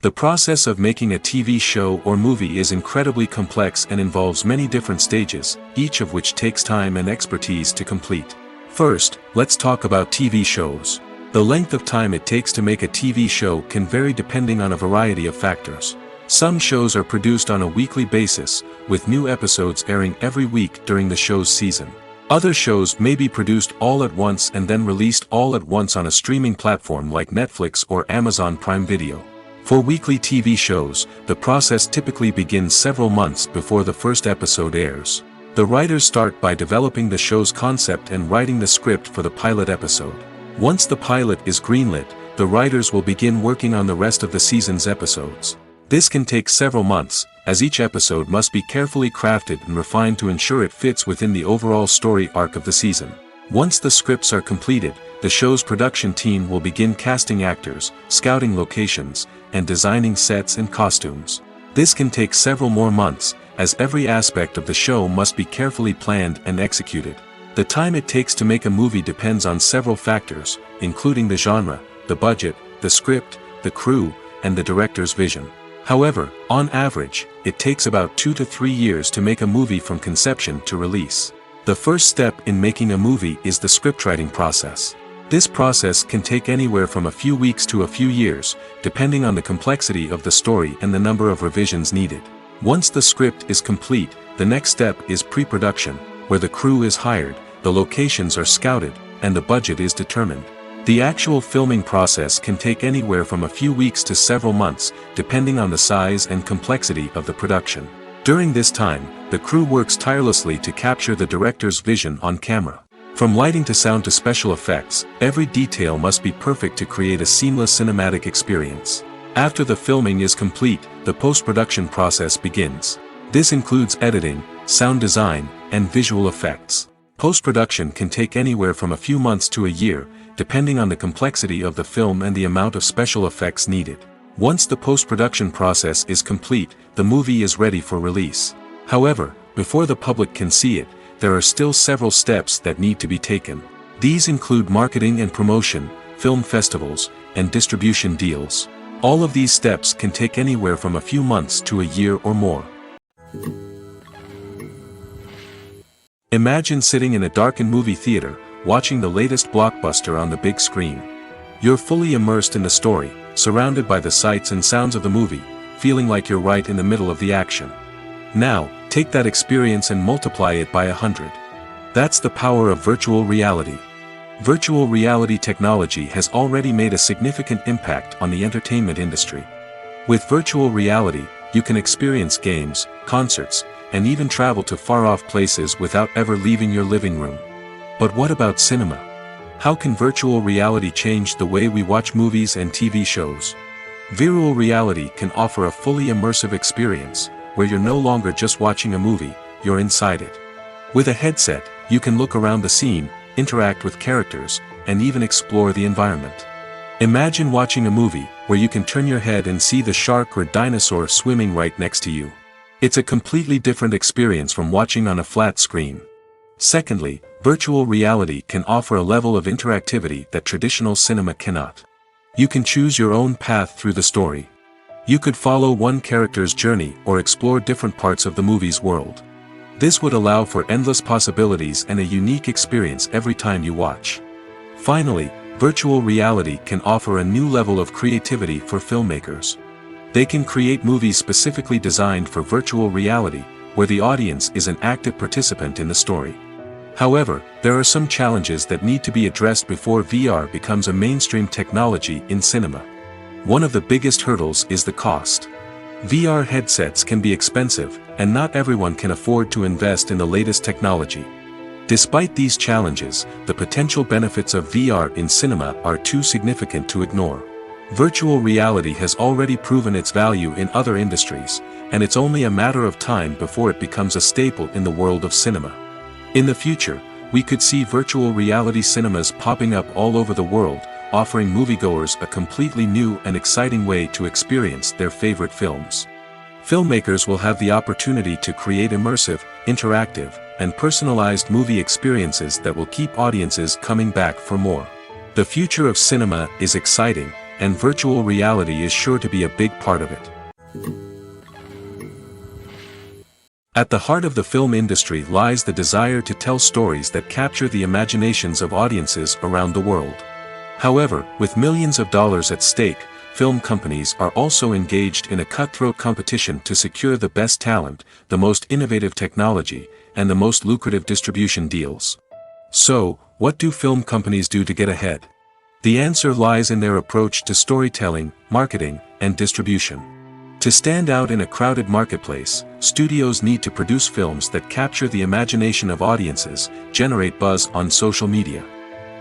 The process of making a TV show or movie is incredibly complex and involves many different stages, each of which takes time and expertise to complete. First, let's talk about TV shows. The length of time it takes to make a TV show can vary depending on a variety of factors. Some shows are produced on a weekly basis, with new episodes airing every week during the show's season. Other shows may be produced all at once and then released all at once on a streaming platform like Netflix or Amazon Prime Video. For weekly TV shows, the process typically begins several months before the first episode airs. The writers start by developing the show's concept and writing the script for the pilot episode. Once the pilot is greenlit, the writers will begin working on the rest of the season's episodes. This can take several months, as each episode must be carefully crafted and refined to ensure it fits within the overall story arc of the season. Once the scripts are completed, the show's production team will begin casting actors, scouting locations, and designing sets and costumes. This can take several more months, as every aspect of the show must be carefully planned and executed. The time it takes to make a movie depends on several factors, including the genre, the budget, the script, the crew, and the director's vision. However, on average, it takes about 2 to 3 years to make a movie from conception to release. The first step in making a movie is the scriptwriting process. This process can take anywhere from a few weeks to a few years, depending on the complexity of the story and the number of revisions needed. Once the script is complete, the next step is pre-production, where the crew is hired, the locations are scouted, and the budget is determined. The actual filming process can take anywhere from a few weeks to several months, depending on the size and complexity of the production. During this time, the crew works tirelessly to capture the director's vision on camera. From lighting to sound to special effects, every detail must be perfect to create a seamless cinematic experience. After the filming is complete, the post-production process begins. This includes editing, sound design, and visual effects. Post-production can take anywhere from a few months to a year, depending on the complexity of the film and the amount of special effects needed. Once the post-production process is complete, the movie is ready for release. However, before the public can see it, there are still several steps that need to be taken. These include marketing and promotion, film festivals, and distribution deals. All of these steps can take anywhere from a few months to a year or more. Imagine sitting in a darkened movie theater, watching the latest blockbuster on the big screen. You're fully immersed in the story, surrounded by the sights and sounds of the movie, feeling like you're right in the middle of the action. Now, take that experience and multiply it by 100. That's the power of virtual reality. Virtual reality technology has already made a significant impact on the entertainment industry. With virtual reality, you can experience games, concerts, and even travel to far-off places without ever leaving your living room. But what about cinema? How can virtual reality change the way we watch movies and TV shows? Virtual reality can offer a fully immersive experience, where you're no longer just watching a movie, you're inside it. With a headset, you can look around the scene, interact with characters, and even explore the environment. Imagine watching a movie, where you can turn your head and see the shark or dinosaur swimming right next to you. It's a completely different experience from watching on a flat screen. Secondly, virtual reality can offer a level of interactivity that traditional cinema cannot. You can choose your own path through the story. You could follow one character's journey or explore different parts of the movie's world. This would allow for endless possibilities and a unique experience every time you watch. Finally, virtual reality can offer a new level of creativity for filmmakers. They can create movies specifically designed for virtual reality, where the audience is an active participant in the story. However, there are some challenges that need to be addressed before VR becomes a mainstream technology in cinema. One of the biggest hurdles is the cost. VR headsets can be expensive, and not everyone can afford to invest in the latest technology. Despite these challenges, the potential benefits of VR in cinema are too significant to ignore. Virtual reality has already proven its value in other industries, and it's only a matter of time before it becomes a staple in the world of cinema. In the future, we could see virtual reality cinemas popping up all over the world, offering moviegoers a completely new and exciting way to experience their favorite films. Filmmakers will have the opportunity to create immersive, interactive, and personalized movie experiences that will keep audiences coming back for more. The future of cinema is exciting, and virtual reality is sure to be a big part of it. At the heart of the film industry lies the desire to tell stories that capture the imaginations of audiences around the world. However, with millions of dollars at stake, film companies are also engaged in a cutthroat competition to secure the best talent, the most innovative technology, and the most lucrative distribution deals. So, what do film companies do to get ahead? The answer lies in their approach to storytelling, marketing, and distribution. To stand out in a crowded marketplace, studios need to produce films that capture the imagination of audiences, generate buzz on social media.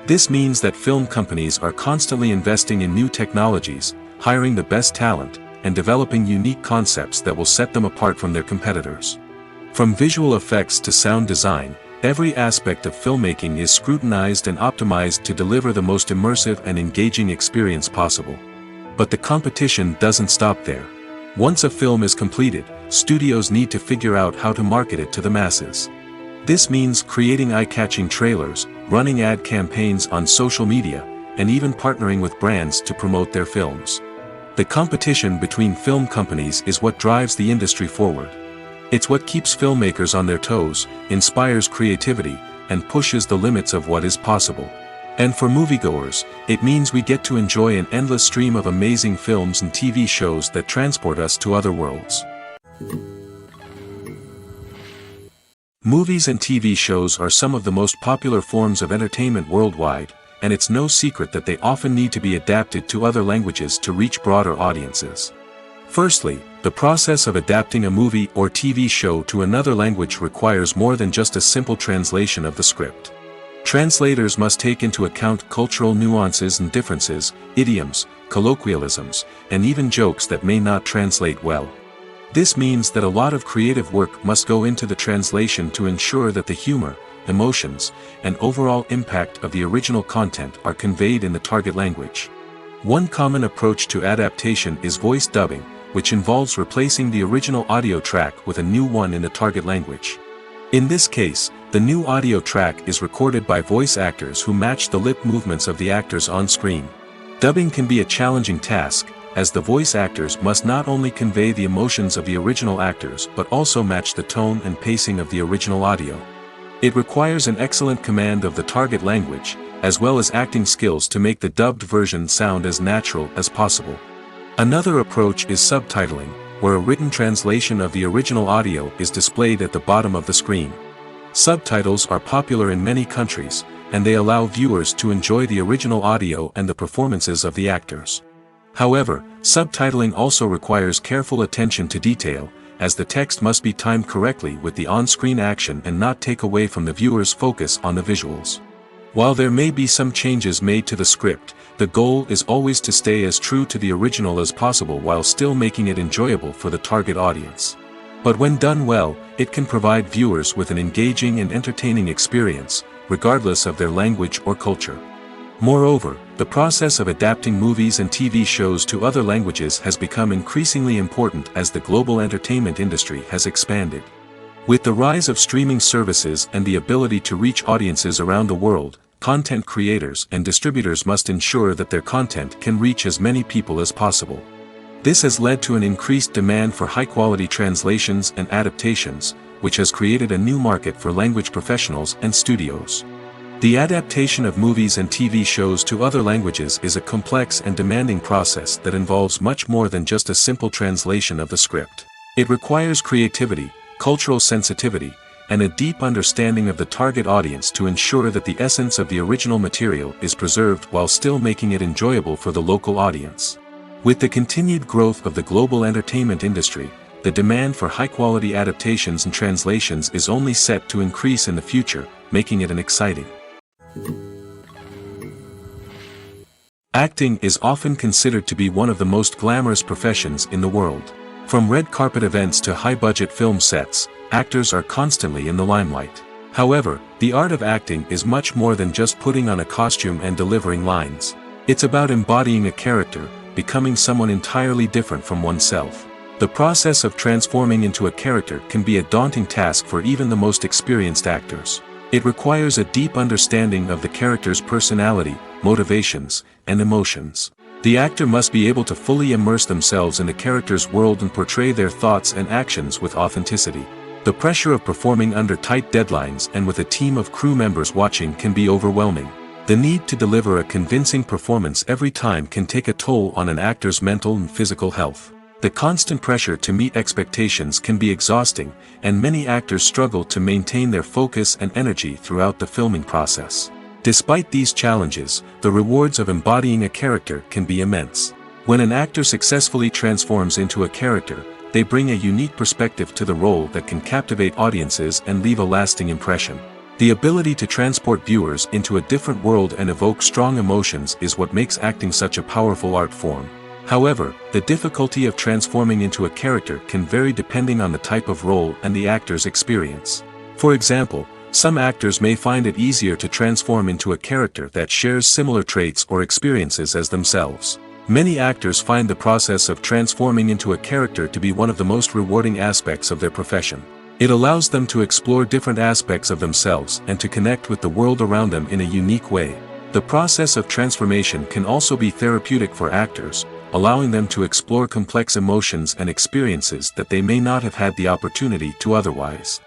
This means that film companies are constantly investing in new technologies, hiring the best talent, and developing unique concepts that will set them apart from their competitors. From visual effects to sound design, every aspect of filmmaking is scrutinized and optimized to deliver the most immersive and engaging experience possible. But the competition doesn't stop there. Once a film is completed, studios need to figure out how to market it to the masses. This means creating eye-catching trailers, running ad campaigns on social media, and even partnering with brands to promote their films. The competition between film companies is what drives the industry forward. It's what keeps filmmakers on their toes, inspires creativity, and pushes the limits of what is possible. And for moviegoers, it means we get to enjoy an endless stream of amazing films and TV shows that transport us to other worlds. Movies and TV shows are some of the most popular forms of entertainment worldwide, and it's no secret that they often need to be adapted to other languages to reach broader audiences. Firstly, the process of adapting a movie or TV show to another language requires more than just a simple translation of the script. Translators must take into account cultural nuances and differences, idioms, colloquialisms, and even jokes that may not translate well. This means that a lot of creative work must go into the translation to ensure that the humor, emotions, and overall impact of the original content are conveyed in the target language. One common approach to adaptation is voice dubbing, which involves replacing the original audio track with a new one in the target language. In this case, the new audio track is recorded by voice actors who match the lip movements of the actors on screen. Dubbing can be a challenging task, as the voice actors must not only convey the emotions of the original actors but also match the tone and pacing of the original audio. It requires an excellent command of the target language, as well as acting skills to make the dubbed version sound as natural as possible. Another approach is subtitling, where a written translation of the original audio is displayed at the bottom of the screen. Subtitles are popular in many countries, and they allow viewers to enjoy the original audio and the performances of the actors. However, subtitling also requires careful attention to detail, as the text must be timed correctly with the on-screen action and not take away from the viewer's focus on the visuals. While there may be some changes made to the script, the goal is always to stay as true to the original as possible while still making it enjoyable for the target audience. But when done well, it can provide viewers with an engaging and entertaining experience, regardless of their language or culture. Moreover, the process of adapting movies and TV shows to other languages has become increasingly important as the global entertainment industry has expanded. With the rise of streaming services and the ability to reach audiences around the world, content creators and distributors must ensure that their content can reach as many people as possible. This has led to an increased demand for high-quality translations and adaptations, which has created a new market for language professionals and studios. The adaptation of movies and TV shows to other languages is a complex and demanding process that involves much more than just a simple translation of the script. It requires creativity, cultural sensitivity, and a deep understanding of the target audience to ensure that the essence of the original material is preserved while still making it enjoyable for the local audience. With the continued growth of the global entertainment industry, the demand for high-quality adaptations and translations is only set to increase in the future, making it an exciting. Acting is often considered to be one of the most glamorous professions in the world. From red carpet events to high-budget film sets, actors are constantly in the limelight. However, the art of acting is much more than just putting on a costume and delivering lines. It's about embodying a character, becoming someone entirely different from oneself. The process of transforming into a character can be a daunting task for even the most experienced actors. It requires a deep understanding of the character's personality, motivations, and emotions. The actor must be able to fully immerse themselves in the character's world and portray their thoughts and actions with authenticity. The pressure of performing under tight deadlines and with a team of crew members watching can be overwhelming. The need to deliver a convincing performance every time can take a toll on an actor's mental and physical health. The constant pressure to meet expectations can be exhausting, and many actors struggle to maintain their focus and energy throughout the filming process. Despite these challenges, the rewards of embodying a character can be immense. When an actor successfully transforms into a character, they bring a unique perspective to the role that can captivate audiences and leave a lasting impression. The ability to transport viewers into a different world and evoke strong emotions is what makes acting such a powerful art form. However, the difficulty of transforming into a character can vary depending on the type of role and the actor's experience. For example, some actors may find it easier to transform into a character that shares similar traits or experiences as themselves. Many actors find the process of transforming into a character to be one of the most rewarding aspects of their profession. It allows them to explore different aspects of themselves and to connect with the world around them in a unique way. The process of transformation can also be therapeutic for actors, allowing them to explore complex emotions and experiences that they may not have had the opportunity to otherwise.